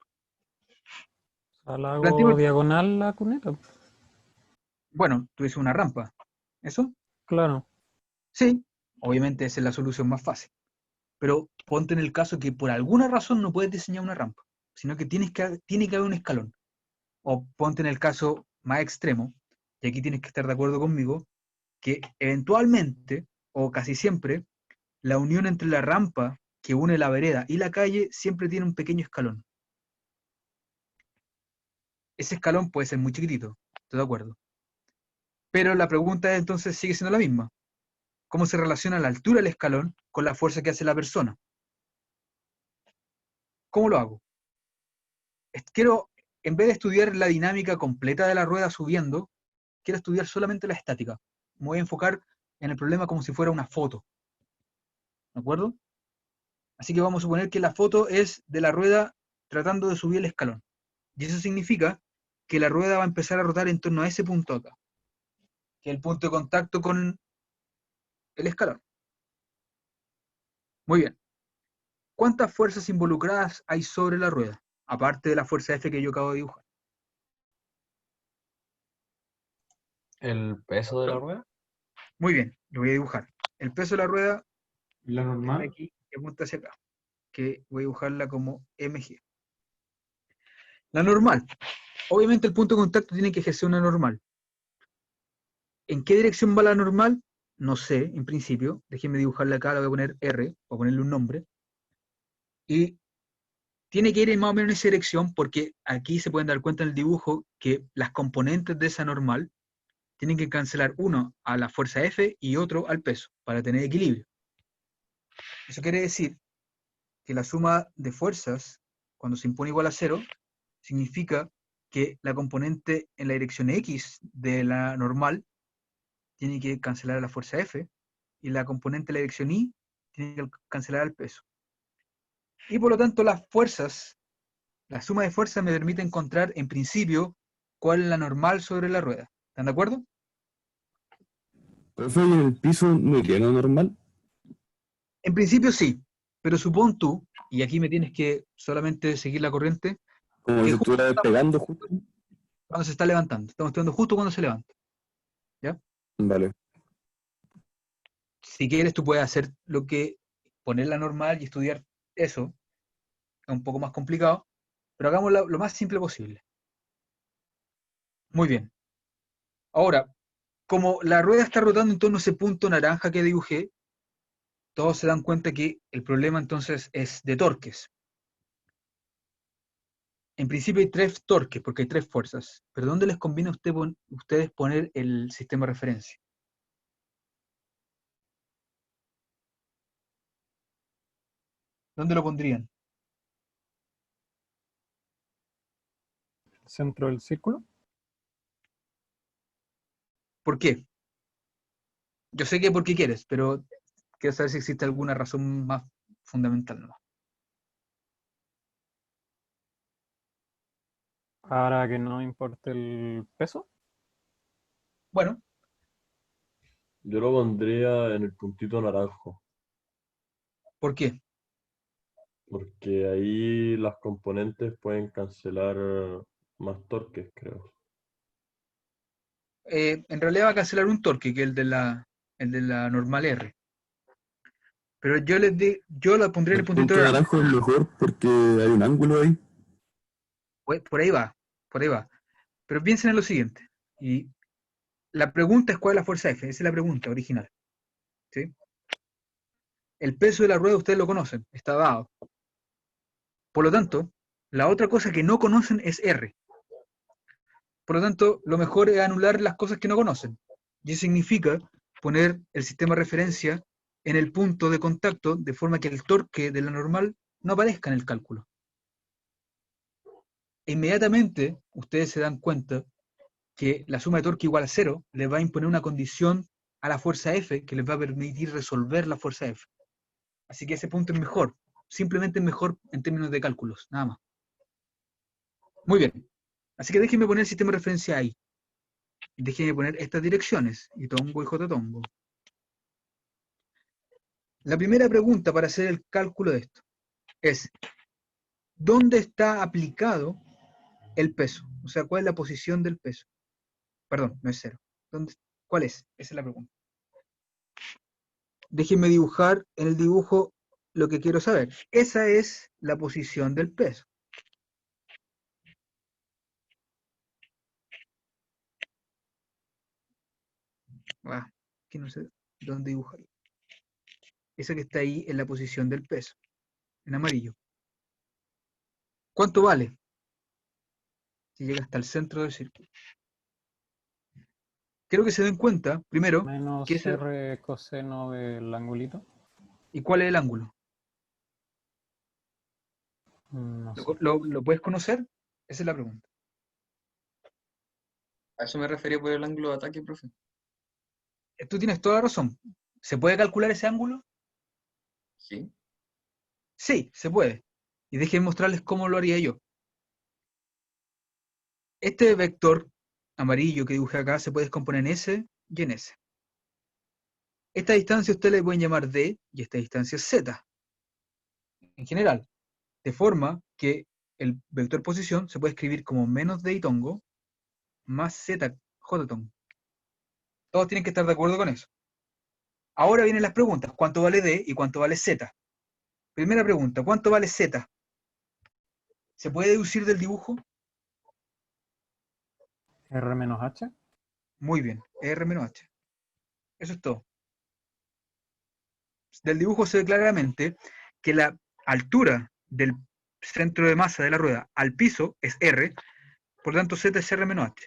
La hago Planteemos- diagonal la cuneta. Bueno, tú dices una rampa. ¿Eso? Claro. Sí, obviamente esa es la solución más fácil. Pero ponte en el caso que por alguna razón no puedes diseñar una rampa, sino que tiene que haber un escalón. O ponte en el caso más extremo, y aquí tienes que estar de acuerdo conmigo, que eventualmente, o casi siempre, la unión entre la rampa que une la vereda y la calle siempre tiene un pequeño escalón. Ese escalón puede ser muy chiquitito, estoy de acuerdo. Pero la pregunta entonces sigue siendo la misma. ¿Cómo se relaciona la altura del escalón con la fuerza que hace la persona? ¿Cómo lo hago? Quiero, en vez de estudiar la dinámica completa de la rueda subiendo, quiero estudiar solamente la estática. Me voy a enfocar en el problema como si fuera una foto. ¿de acuerdo? Así que vamos a suponer que la foto es de la rueda tratando de subir el escalón. Y eso significa que la rueda va a empezar a rotar en torno a ese punto acá, que es el punto de contacto con el escalón. Muy bien. ¿Cuántas fuerzas involucradas hay sobre la rueda? Aparte de la fuerza F que yo acabo de dibujar. ¿El peso de la rueda? Muy bien, lo voy a dibujar. El peso de la rueda La está normal, aquí y apunta hacia acá, que voy a dibujarla como MG. La normal. Obviamente el punto de contacto tiene que ejercer una normal. ¿En qué dirección va la normal? No sé, en principio. Déjenme dibujarla acá, la voy a poner R, voy a ponerle un nombre. Y tiene que ir en más o menos en esa dirección porque aquí se pueden dar cuenta en el dibujo que las componentes de esa normal tienen que cancelar uno a la fuerza F y otro al peso para tener equilibrio. Eso quiere decir que la suma de fuerzas, cuando se impone igual a 0, significa que la componente en la dirección X de la normal tiene que cancelar a la fuerza F y la componente en la dirección Y tiene que cancelar al peso. Y por lo tanto las fuerzas, la suma de fuerzas me permite encontrar en principio cuál es la normal sobre la rueda. ¿Están de acuerdo? Profe, ¿y en el piso no iría lo normal? En principio sí, pero supón tú, y aquí me tienes que solamente seguir la corriente, Como que si justo estuviera estamos despegando justo. cuando se está levantando. Estamos estudiando justo cuando se levanta. ¿Ya? Vale. Si quieres, tú puedes hacer lo que ponerla normal y estudiar eso. Es un poco más complicado, pero hagámoslo lo más simple posible. Muy bien. Ahora, como la rueda está rotando en torno a ese punto naranja que dibujé, todos se dan cuenta que el problema entonces es de torques. En principio hay tres torques, porque hay tres fuerzas. Pero ¿dónde les conviene a ustedes poner el sistema de referencia? ¿Dónde lo pondrían? Centro del círculo. ¿Por qué? Yo sé que por qué quieres, pero quiero saber si existe alguna razón más fundamental, ¿no? Para que no importe el peso. Bueno, Yo lo pondría en el puntito naranjo, ¿por qué? porque ahí las componentes pueden cancelar más torques, creo. En realidad va a cancelar un torque, que es el de la normal R. Pero yo la pondría en el El puntito punto naranja. naranjo es mejor porque hay un ángulo ahí. Pues, por ahí va, por ahí va. Pero piensen en lo siguiente. Y la pregunta es cuál es la fuerza F. Esa es la pregunta original. ¿Sí? El peso de la rueda ustedes lo conocen, está dado. Por lo tanto, la otra cosa que no conocen es R. Por lo tanto, lo mejor es anular las cosas que no conocen. Y eso significa poner el sistema de referencia en el punto de contacto de forma que el torque de la normal no aparezca en el cálculo. E inmediatamente ustedes se dan cuenta que la suma de torque igual a 0 les va a imponer una condición a la fuerza F que les va a permitir resolver la fuerza F. Así que ese punto es mejor, simplemente es mejor en términos de cálculos, nada más. Muy bien, así que déjenme poner el sistema de referencia ahí. Déjenme poner estas direcciones, y tongo y jototongo. La primera pregunta para hacer el cálculo de esto es, ¿dónde está aplicado el peso? O sea, ¿cuál es la posición del peso? Perdón, no es 0. ¿Cuál es? Esa es la pregunta. Déjenme dibujar en el dibujo lo que quiero saber. Esa es la posición del peso. Aquí no sé dónde dibujarlo. Esa que está ahí es la posición del peso, en amarillo. ¿Cuánto vale? Si llega hasta el centro del círculo. Quiero que se den cuenta, primero, que Menos R coseno del angulito. ¿y cuál es el ángulo? No sé. ¿Lo puedes conocer? Esa es la pregunta. A eso me refería por el ángulo de ataque, profe. Tú tienes toda la razón. ¿Se puede calcular ese ángulo? Sí. Sí, se puede. Y déjenme mostrarles cómo lo haría yo. Este vector amarillo que dibujé acá se puede descomponer en S y en S. Esta distancia ustedes le pueden llamar D y esta distancia es Z, en general. De forma que el vector posición se puede escribir como menos D y tongo más Z J tongo. Todos tienen que estar de acuerdo con eso. Ahora vienen las preguntas. ¿Cuánto vale D y cuánto vale Z? Primera pregunta, ¿cuánto vale Z? ¿Se puede deducir del dibujo? R menos H. Muy bien, R menos H. Eso es todo. Del dibujo se ve claramente que la altura del centro de masa de la rueda al piso es R, por lo tanto Z es R menos H.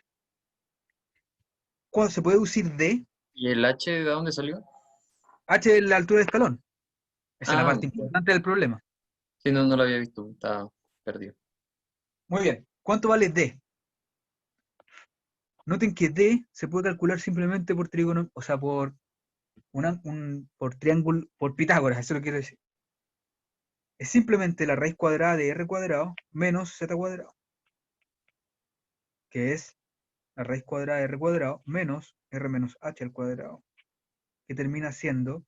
¿Cuándo se puede deducir D? ¿Y el H de dónde salió? H es la altura de escalón. Esa es la Ah, parte importante del problema. sí, no, no lo había visto, estaba perdido. Muy bien. ¿Cuánto vale D? Noten que D se puede calcular simplemente por trigono, o sea, por triángulo, por Pitágoras, eso lo quiero decir. Es simplemente la raíz cuadrada de R cuadrado menos Z cuadrado, que es la raíz cuadrada de R cuadrado menos R menos H al cuadrado, que termina siendo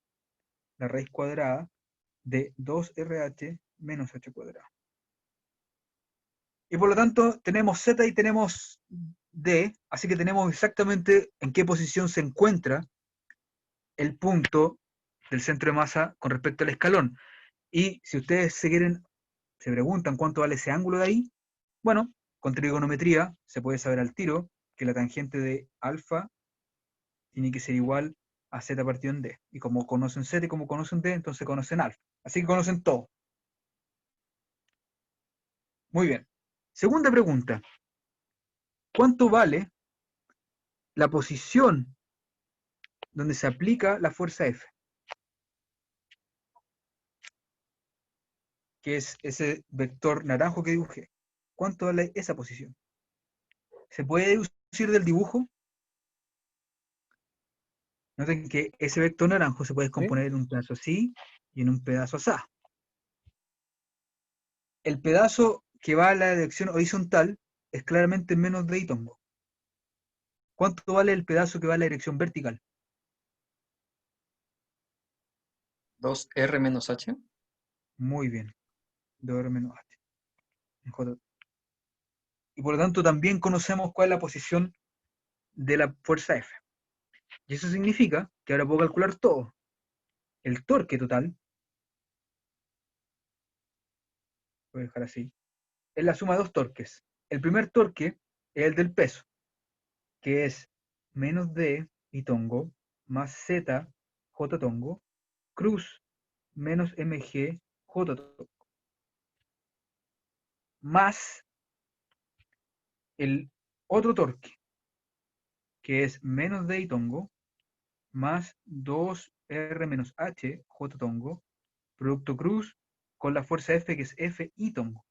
la raíz cuadrada de 2RH menos H cuadrado. Y por lo tanto tenemos Z y tenemos D, así que tenemos exactamente en qué posición se encuentra el punto del centro de masa con respecto al escalón. Y si ustedes se preguntan cuánto vale ese ángulo de ahí, bueno, con trigonometría se puede saber al tiro que la tangente de alfa tiene que ser igual a Z partido en D. Y como conocen Z y como conocen D, entonces conocen alfa. Así que conocen todo. Muy bien. Segunda pregunta. ¿Cuánto vale la posición donde se aplica la fuerza F? Que es ese vector naranjo que dibujé. ¿Cuánto vale esa posición? ¿Se puede deducir del dibujo? Noten que ese vector naranjo se puede descomponer en un pedazo así y en un pedazo así. El pedazo que va a la dirección horizontal es claramente menos de tongo. ¿Cuánto vale el pedazo que va a la dirección vertical? 2R menos H. Muy bien. 2R menos H. En J. Y por lo tanto también conocemos cuál es la posición de la fuerza F. Y eso significa que ahora puedo calcular todo. El torque total, voy a dejar así, es la suma de dos torques. El primer torque es el del peso, que es menos D y tongo más Z J tongo cruz menos mg J tongo más el otro torque, que es menos D y tongo más 2R menos H J tongo producto cruz con la fuerza F, que es F y tongo.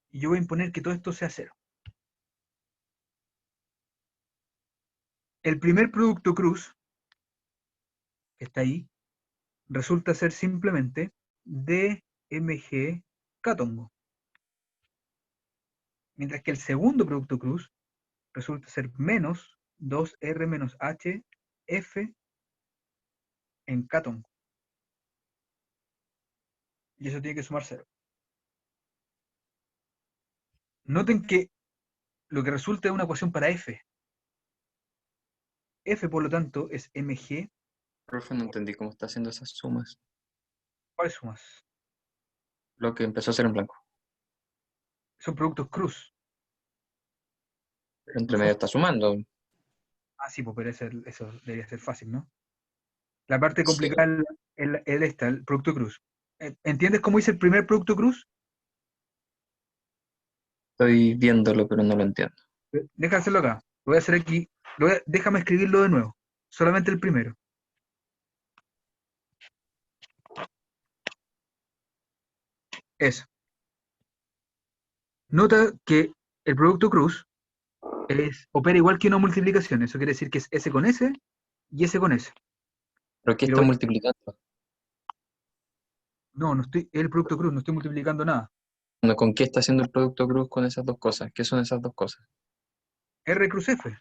Y yo voy a imponer que todo esto sea cero. El primer producto cruz, que está ahí, resulta ser simplemente DMG K-tongo. Mientras que el segundo producto cruz resulta ser menos 2R menos H F en K-tongo. Y eso tiene que sumar cero. Noten que lo que resulta es una ecuación para F. F, por lo tanto, es mg. Profe, no entendí cómo está haciendo esas sumas. ¿Cuáles sumas? Lo que empezó a hacer en blanco. Son productos cruz. Pero entre medio está sumando. Ah, sí, pues, pero eso debería ser fácil, ¿no? La parte Sí. complicada es el producto cruz. ¿Entiendes cómo hice el primer producto cruz? Estoy viéndolo, pero no lo entiendo. Deja de hacerlo acá. Lo voy a hacer aquí. Déjame escribirlo de nuevo. Solamente el primero. Eso. Nota que el producto cruz opera igual que una multiplicación. Eso quiere decir que es S con S y S con S. ¿Pero qué Y lo está voy- multiplicando? No, no estoy, es el producto cruz, no estoy multiplicando nada. Bueno, ¿con qué está haciendo el producto cruz con esas dos cosas? ¿Qué son esas dos cosas? R cruz F.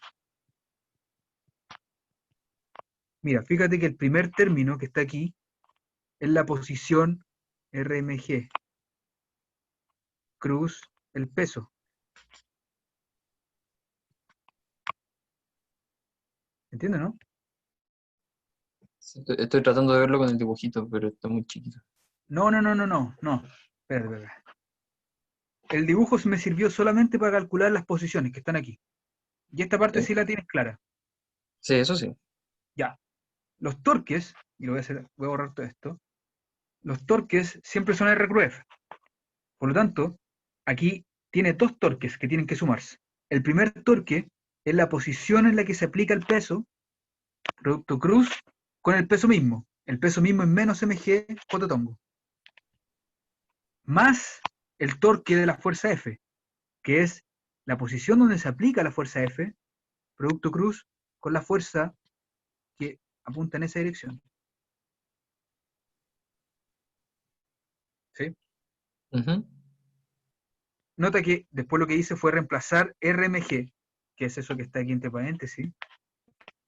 Mira, fíjate que el primer término que está aquí es la posición RMG, cruz el peso. ¿Entiendes, no? Estoy tratando de verlo con el dibujito, pero está muy chiquito. No. Espera. El dibujo me sirvió solamente para calcular las posiciones que están aquí. Y esta parte ¿Sí? sí la tienes clara. Sí, eso sí. Ya. Los torques, y lo voy a borrar todo esto, los torques siempre son R cruz F. Por lo tanto, aquí tiene dos torques que tienen que sumarse. El primer torque es la posición en la que se aplica el peso, producto cruz, con el peso mismo. El peso mismo es menos mg J tongo. Más el torque de la fuerza F, que es la posición donde se aplica la fuerza F, producto cruz, con la fuerza que apunta en esa dirección. ¿Sí? Ujú. Nota que después lo que hice fue reemplazar RMG, que es eso que está aquí entre paréntesis,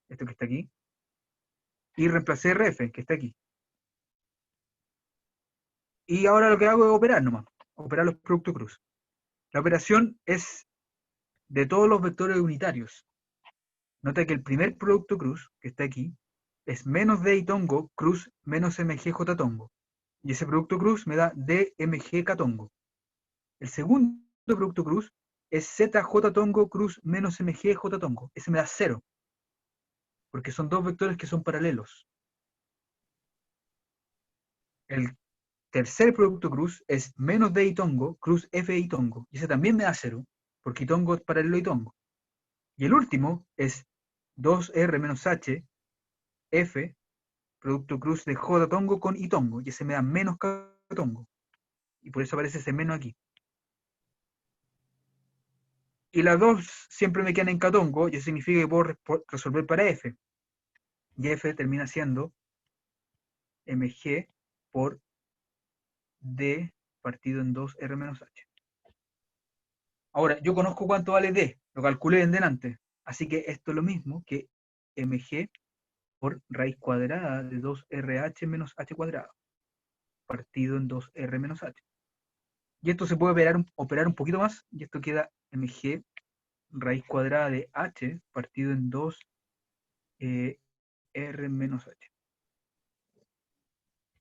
esto que está aquí, y reemplacé RF, que está aquí. Y ahora lo que hago es operar nomás, operar los productos cruz. La operación es de todos los vectores unitarios. Nota que el primer producto cruz, que está aquí, es menos D y tongo cruz menos MG J tongo. Y ese producto cruz me da DMG K tongo. El segundo producto cruz es ZJ tongo cruz menos MG J tongo. Ese me da 0. Porque son dos vectores que son paralelos. El tercer producto cruz es menos D y tongo cruz F y tongo. Y ese también me da 0. Porque tongo es paralelo y tongo. Y el último es 2R menos H F producto cruz de J tongo con I tongo, y ese me da menos K tongo. Y por eso aparece ese menos aquí. Y las dos siempre me quedan en K tongo, y eso significa que puedo resolver para F. Y F termina siendo mg por D partido en 2R menos H. Ahora, yo conozco cuánto vale D, lo calculé en delante. Así que esto es lo mismo que mg por raíz cuadrada de 2RH menos H cuadrado, partido en 2R menos H. Y esto se puede operar un poquito más, y esto queda mg raíz cuadrada de h partido en 2 r menos h.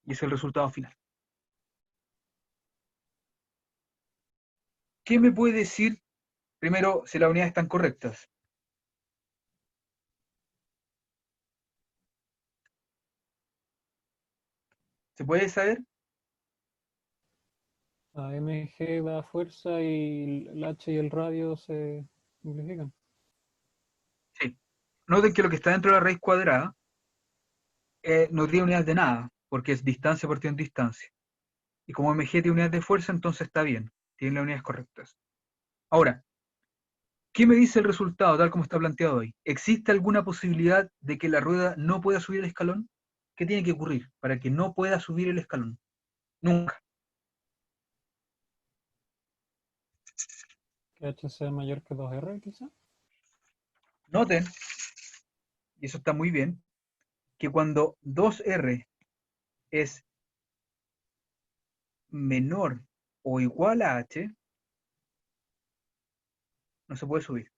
Y ese es el resultado final. ¿Qué me puede decir, primero, si las unidades están correctas? ¿Se puede saber? A mg da fuerza y el h y el radio se simplifican. Sí. Noten que lo que está dentro de la raíz cuadrada no tiene unidades de nada, porque es distancia partido en distancia. Y como mg tiene unidades de fuerza, entonces está bien, tiene las unidades correctas. Ahora, ¿qué me dice el resultado tal como está planteado hoy? ¿Existe alguna posibilidad de que la rueda no pueda subir el escalón? ¿Qué tiene que ocurrir para que no pueda subir el escalón? Nunca. Que h sea mayor que 2r, quizá. Noten, y eso está muy bien, que cuando 2R es menor o igual a H, no se puede subir.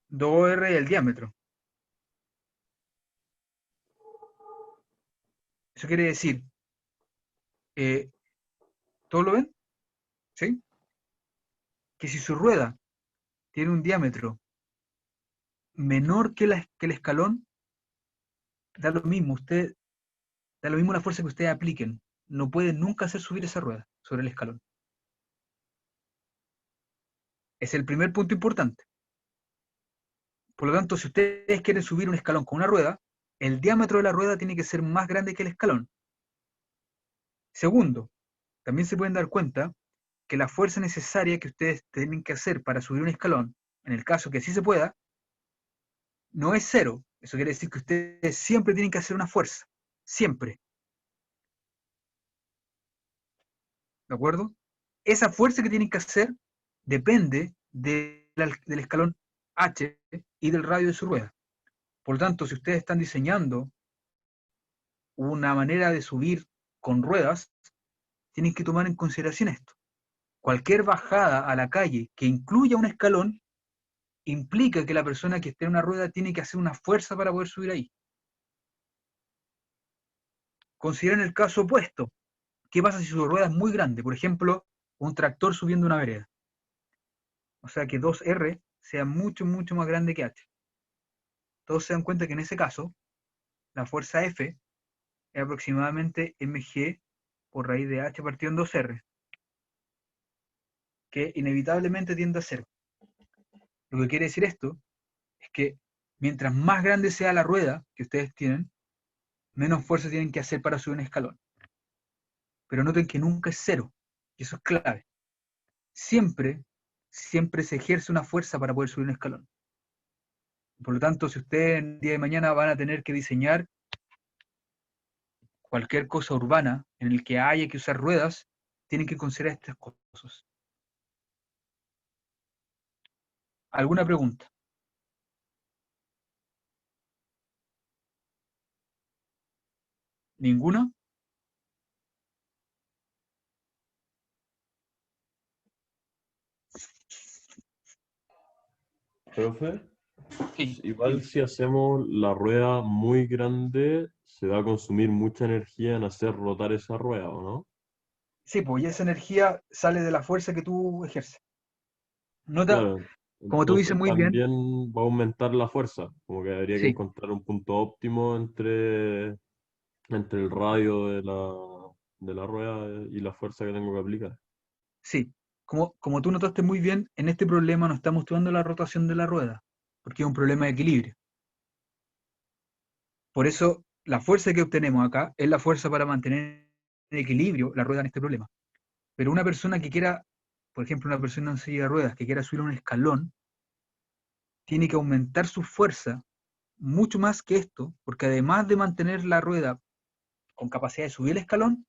Dos R es el diámetro. Eso quiere decir, ¿todos lo ven? ¿Sí? Que si su rueda tiene un diámetro menor que el escalón, da lo mismo, da lo mismo la fuerza que ustedes apliquen. No pueden nunca hacer subir esa rueda sobre el escalón. Es el primer punto importante. Por lo tanto, si ustedes quieren subir un escalón con una rueda, el diámetro de la rueda tiene que ser más grande que el escalón. Segundo, también se pueden dar cuenta que la fuerza necesaria que ustedes tienen que hacer para subir un escalón, en el caso que sí se pueda, no es cero. Eso quiere decir que ustedes siempre tienen que hacer una fuerza. Siempre. ¿De acuerdo? Esa fuerza que tienen que hacer depende del escalón H y del radio de su rueda. Por lo tanto, si ustedes están diseñando una manera de subir con ruedas, tienen que tomar en consideración esto. Cualquier bajada a la calle que incluya un escalón implica que la persona que esté en una rueda tiene que hacer una fuerza para poder subir ahí. Consideren el caso opuesto. ¿Qué pasa si su rueda es muy grande? Por ejemplo, un tractor subiendo una vereda. O sea que 2R sea mucho, mucho más grande que H. Todos se dan cuenta que en ese caso, la fuerza F es aproximadamente mg por raíz de H partido en 2R, que inevitablemente tiende a 0. Lo que quiere decir esto es que mientras más grande sea la rueda que ustedes tienen, menos fuerza tienen que hacer para subir un escalón. Pero noten que nunca es 0, y eso es clave. Siempre se ejerce una fuerza para poder subir un escalón. Por lo tanto, si ustedes el día de mañana van a tener que diseñar cualquier cosa urbana en el que haya que usar ruedas, tienen que considerar estas cosas. ¿Alguna pregunta? ¿Ninguna? Profe, Sí. igual si hacemos la rueda muy grande, se va a consumir mucha energía en hacer rotar esa rueda, ¿o no? Sí, pues y esa energía sale de la fuerza que tú ejerces. Nota, Claro, como tú dices entonces muy bien, también va a aumentar la fuerza, como que habría que sí, encontrar un punto óptimo entre el radio de la rueda y la fuerza que tengo que aplicar. sí. Como tú notaste muy bien, en este problema no estamos estudiando la rotación de la rueda, porque es un problema de equilibrio. Por eso, la fuerza que obtenemos acá es la fuerza para mantener en equilibrio la rueda en este problema. Pero una persona que quiera, por ejemplo, una persona en silla de ruedas que quiera subir un escalón, tiene que aumentar su fuerza mucho más que esto, porque además de mantener la rueda con capacidad de subir el escalón,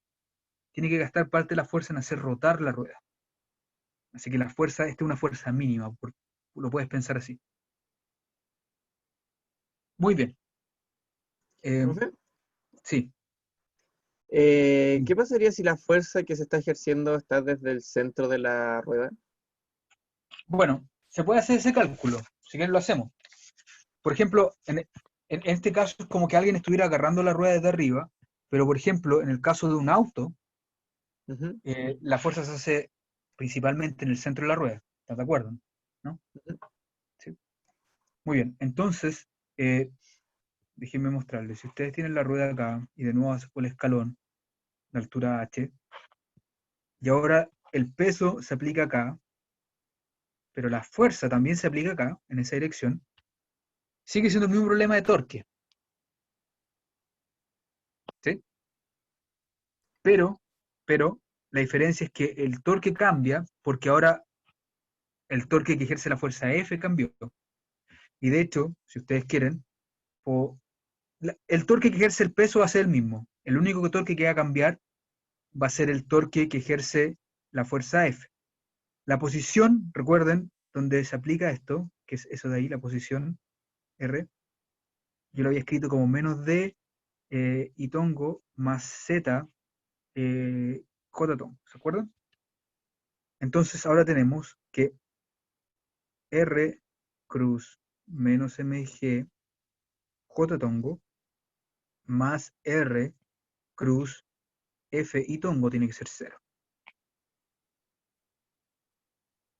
tiene que gastar parte de la fuerza en hacer rotar la rueda. Así que la fuerza, esta es una fuerza mínima, lo puedes pensar así. Muy bien. ¿Profe? Sí. ¿Qué pasaría si la fuerza que se está ejerciendo está desde el centro de la rueda? Bueno, se puede hacer ese cálculo, si quieren lo hacemos. Por ejemplo, en este caso es como que alguien estuviera agarrando la rueda desde arriba, pero por ejemplo, en el caso de un auto, Ujú, la fuerza se hace principalmente en el centro de la rueda. ¿Estás de acuerdo? ¿No? ujú. Sí. Muy bien. Entonces, déjenme mostrarles. Si ustedes tienen la rueda acá y de nuevo hace el escalón de altura h, y ahora el peso se aplica acá, pero la fuerza también se aplica acá, en esa dirección, sigue siendo el mismo problema de torque. ¿Sí? Pero la diferencia es que el torque cambia porque ahora el torque que ejerce la fuerza F cambió. Y de hecho, si ustedes quieren, el torque que ejerce el peso va a ser el mismo. El único torque que va a cambiar va a ser el torque que ejerce la fuerza F. La posición, recuerden, donde se aplica esto, que es eso de ahí, la posición R, yo lo había escrito como menos D y tongo más Z J tongo, ¿se acuerdan? Entonces ahora tenemos que R cruz menos mg J tongo más R cruz F y tongo tiene que ser 0.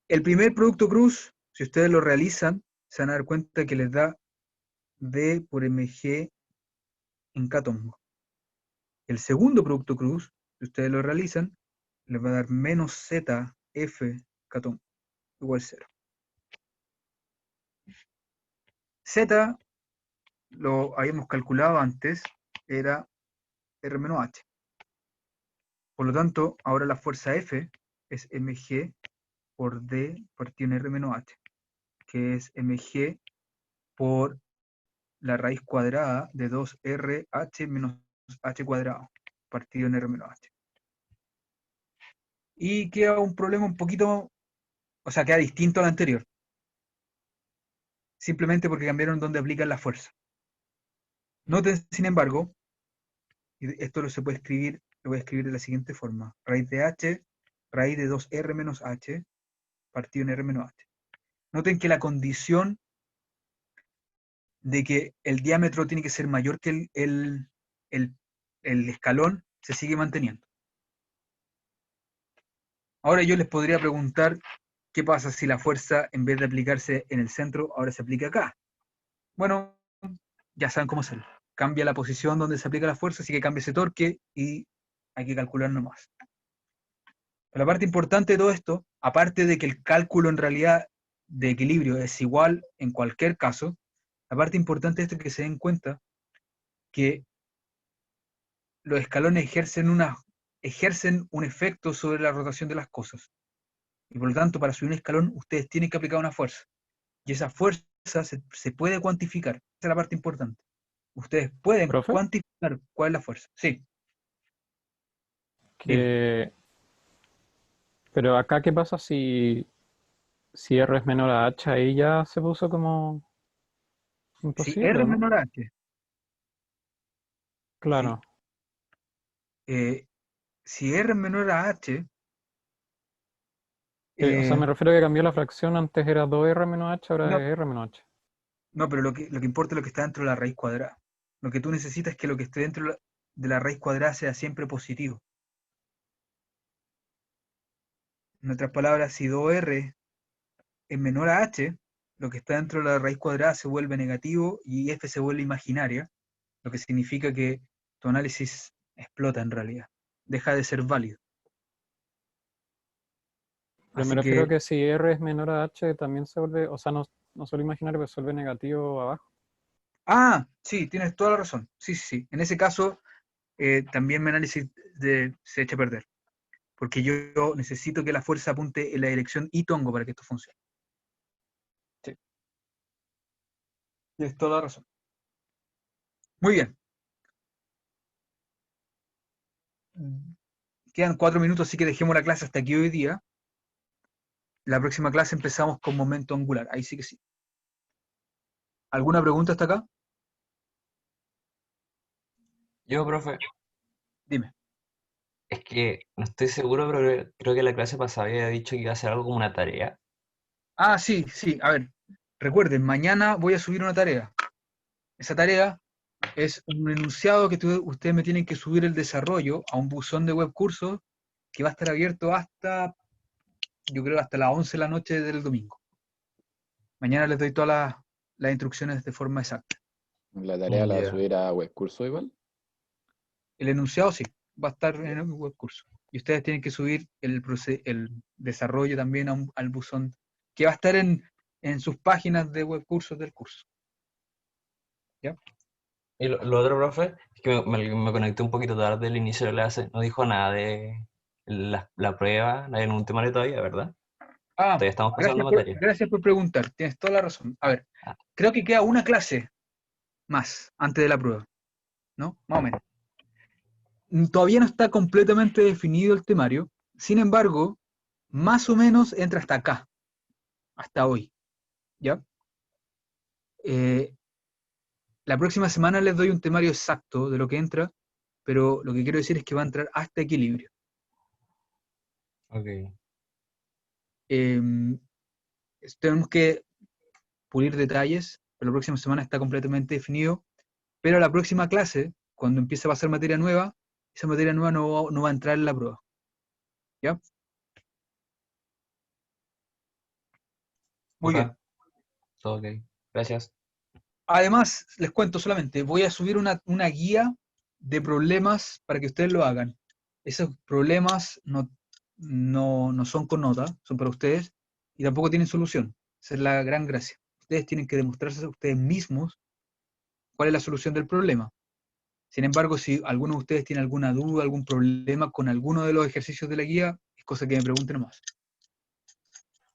El primer producto cruz, si ustedes lo realizan, se van a dar cuenta que les da D por mg en K tongo. El segundo producto cruz, si ustedes lo realizan, les va a dar menos Z F K tongo igual 0. Z lo habíamos calculado antes, era R menos H. Por lo tanto, ahora la fuerza F es mg por D partido en R menos H, que es mg por la raíz cuadrada de 2RH menos H cuadrado, partido en R menos H. Y queda un problema un poquito, o sea, queda distinto al anterior. Simplemente porque cambiaron dónde aplican la fuerza. Noten, sin embargo, y esto lo se puede escribir, lo voy a escribir de la siguiente forma. Raíz de H, raíz de 2R menos H, partido en R menos H. Noten que la condición de que el diámetro tiene que ser mayor que el escalón se sigue manteniendo. Ahora yo les podría preguntar, ¿qué pasa si la fuerza, en vez de aplicarse en el centro, ahora se aplica acá? Bueno, ya saben cómo hacerlo. Cambia la posición donde se aplica la fuerza, así que cambia ese torque y hay que calcular nomás. Pero la parte importante de todo esto, aparte de que el cálculo en realidad de equilibrio es igual en cualquier caso, la parte importante de esto es que se den cuenta que los escalones ejercen un efecto sobre la rotación de las cosas. Y por lo tanto, para subir un escalón, ustedes tienen que aplicar una fuerza. Y esa fuerza se puede cuantificar. Esa es la parte importante. Ustedes pueden ¿Profe? cuantificar cuál es la fuerza. Sí. Pero acá, ¿qué pasa si R es menor a H? Ahí ya se puso como Si imposible, R es ¿no? menor a H, Claro. si R es menor a H, O sea, me refiero a que cambió la fracción, antes era 2R menos H, ahora no, es R menos H. no, pero lo que importa es lo que está dentro de la raíz cuadrada. Lo que tú necesitas es que lo que esté dentro de la raíz cuadrada sea siempre positivo. En otras palabras, si 2R es menor a H, lo que está dentro de la raíz cuadrada se vuelve negativo y F se vuelve imaginaria, lo que significa que tu análisis explota en realidad. Deja de ser válido. Pero me Así refiero a que, que si R es menor a H, también se vuelve, o sea, no solo imaginario, pero se vuelve negativo abajo. sí, tienes toda la razón. Sí, sí, sí. En ese caso, también mi análisis se echa a perder. Porque yo necesito que la fuerza apunte en la dirección y tongo para que esto funcione. Sí. Tienes toda la razón. Muy bien. Quedan 4 minutos, así que dejemos la clase hasta aquí hoy día. La próxima clase empezamos con momento angular. Ahí sí que sí. ¿Alguna pregunta hasta acá? Yo, profe, Dime. es que no estoy seguro, pero creo que la clase pasada había dicho que iba a hacer algo como una tarea. Sí, sí. A ver, recuerden, mañana voy a subir una tarea. Esa tarea es un enunciado que ustedes me tienen que subir el desarrollo a un buzón de web cursos que va a estar abierto hasta, yo creo, hasta las 11 de la noche del domingo. Mañana les doy todas las instrucciones de forma exacta. La tarea la va a Ya. subir a webcurso igual. El enunciado sí, va a estar en el web curso. Y ustedes tienen que subir el desarrollo también al buzón, que va a estar en sus páginas de web cursos del curso. ¿Ya? Y lo otro, profe, es que me conecté un poquito tarde del inicio de la clase. No dijo nada de la prueba, no hay ningún temario todavía, ¿verdad? Todavía estamos pasando materia. Gracias por preguntar, tienes toda la razón. A ver, creo que queda una clase más antes de la prueba, ¿no? Más o menos. Todavía no está completamente definido el temario, sin embargo, más o menos entra hasta acá, hasta hoy, ¿ya? La próxima semana les doy un temario exacto de lo que entra, pero lo que quiero decir es que va a entrar hasta equilibrio. Ok. Tenemos que pulir detalles, pero la próxima semana está completamente definido, pero la próxima clase, cuando empiece a pasar materia nueva, esa materia nueva no va a entrar en la prueba. ¿Ya? Muy Ok. bien. Todo ok. Gracias. Además, les cuento solamente, voy a subir una guía de problemas para que ustedes lo hagan. Esos problemas no son con nota, son para ustedes, y tampoco tienen solución. Esa es la gran gracia. Ustedes tienen que demostrarse a ustedes mismos cuál es la solución del problema. Sin embargo, si alguno de ustedes tiene alguna duda, algún problema con alguno de los ejercicios de la guía, es cosa que me pregunten más.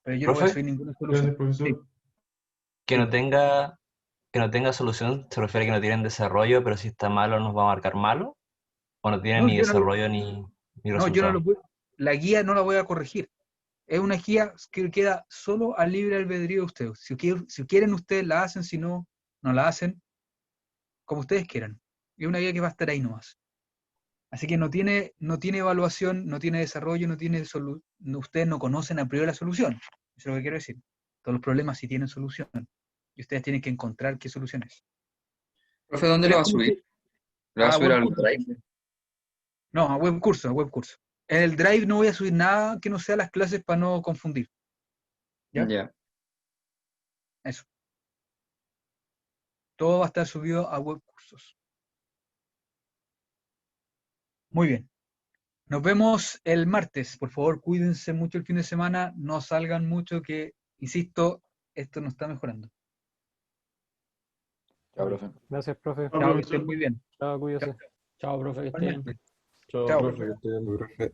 Pero yo no voy a Profe, subir ninguna Gracias, solución. profesor. Sí, que no dime. tenga que no tenga solución se refiere a que no tienen desarrollo, pero si está malo nos va a marcar malo, o no tienen No, ni yo no, desarrollo ni no, yo no resultado. lo la guía no la voy a corregir. Es una guía que queda solo al libre albedrío de ustedes. Si quieren ustedes la hacen, si no, no la hacen, como ustedes quieran. Es una guía que va a estar ahí nomás. Así que no tiene evaluación, no tiene desarrollo, ustedes no conocen a priori la solución. Eso es lo que quiero decir. Todos los problemas sí tienen solución. Y ustedes tienen que encontrar qué solución es. Profe, ¿dónde lo va a subir? ¿Lo va a A subir al webcurso. Drive? No, a webcurso, a webcurso. En el Drive no voy a subir nada que no sea las clases para no confundir. ¿Ya? Ya. Eso. Todo va a estar subido a webcursos. Muy bien. Nos vemos el martes. Por favor, cuídense mucho el fin de semana. No salgan mucho que, insisto, esto no está mejorando. Chao, profe. Gracias, profe. Chao, que estén muy bien. Chao, cuídese. Chao. Chao, profe, que esté bien. Igualmente. Chao, Chao. profe, que esté bien. Profe.